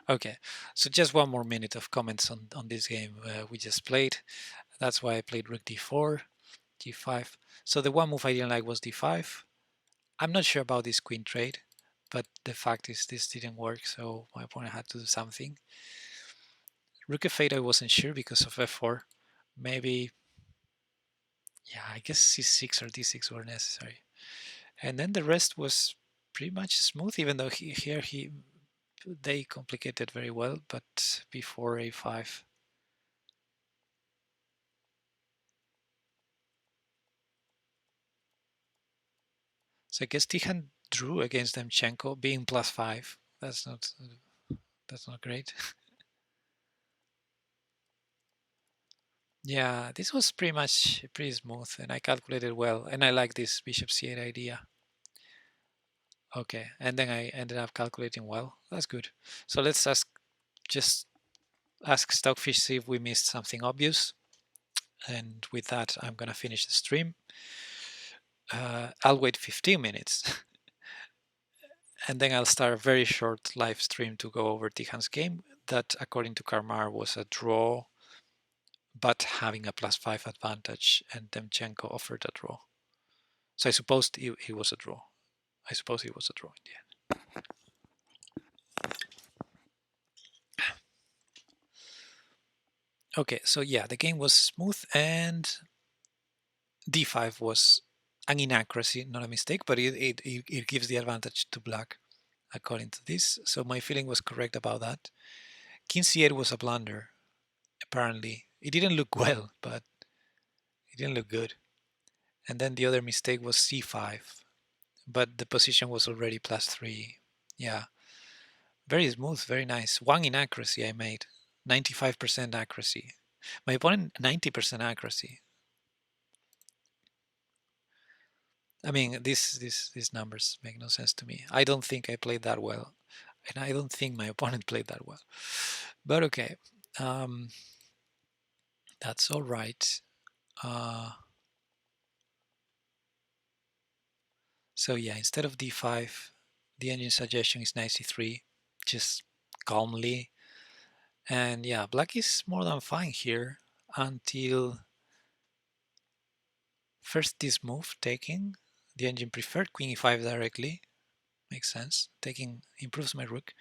Okay, so just one more minute of comments on this game we just played. That's why I played rook d4, g5. So the one move I didn't like was d5. I'm not sure about this queen trade, but the fact is this didn't work, so my opponent had to do something. Rook f8 I wasn't sure because of f4. Maybe, yeah, I guess c6 or d6 were necessary. And then the rest was pretty much smooth, even though they complicated very well, but before a5. So I guess Tihan drew against Demchenko, being +5. That's not great. Yeah, this was pretty smooth, and I calculated well, and I like this bishop c8 idea. Okay, and then I ended up calculating well. That's good. So let's just ask Stockfish, see if we missed something obvious. And with that, I'm gonna finish the stream. I'll wait 15 minutes and then I'll start a very short live stream to go over Tihan's game that, according to Karmar, was a draw, but having a +5 advantage, and Demchenko offered a draw. So I suppose it was a draw. I suppose it was a draw in the end. Okay, so yeah, the game was smooth, and d5 was an inaccuracy, not a mistake, but it gives the advantage to black, according to this. So my feeling was correct about that. King c8 was a blunder, apparently. It didn't look well, but it didn't look good. And then the other mistake was c5, but the position was already +3. Yeah, very smooth, very nice. One inaccuracy I made, 95% accuracy. My opponent, 90% accuracy. I mean, these numbers make no sense to me. I don't think I played that well, and I don't think my opponent played that well. But okay, that's all right. So yeah, instead of d5, the engine suggestion is knight c3, just calmly. And yeah, black is more than fine here until first this move, taking. The engine preferred queen e5 directly. Makes sense. Taking improves my rook.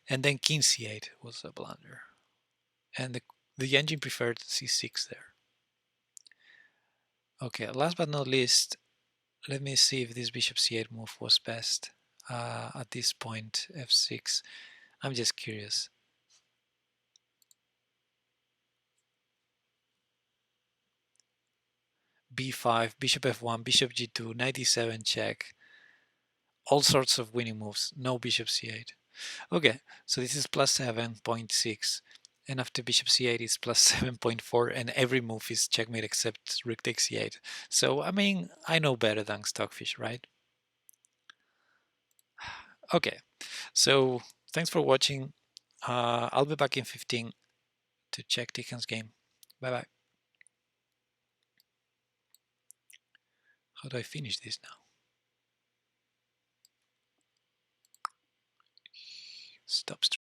And then king c8 was a blunder. And the engine preferred c6 there. Okay, last but not least, let me see if this bishop c8 move was best. At this point, f6. I'm just curious. b5, bishop f1, bishop g2, knight e7 check. All sorts of winning moves. No bishop c8. Okay, so this is +7.6. And after bishop c8 is +7.4, and every move is checkmate except rook takes c8. So, I mean, I know better than Stockfish, right? Okay, so thanks for watching. I'll be back in 15 to check Tihan's game. Bye-bye. How do I finish this now? Stop stream.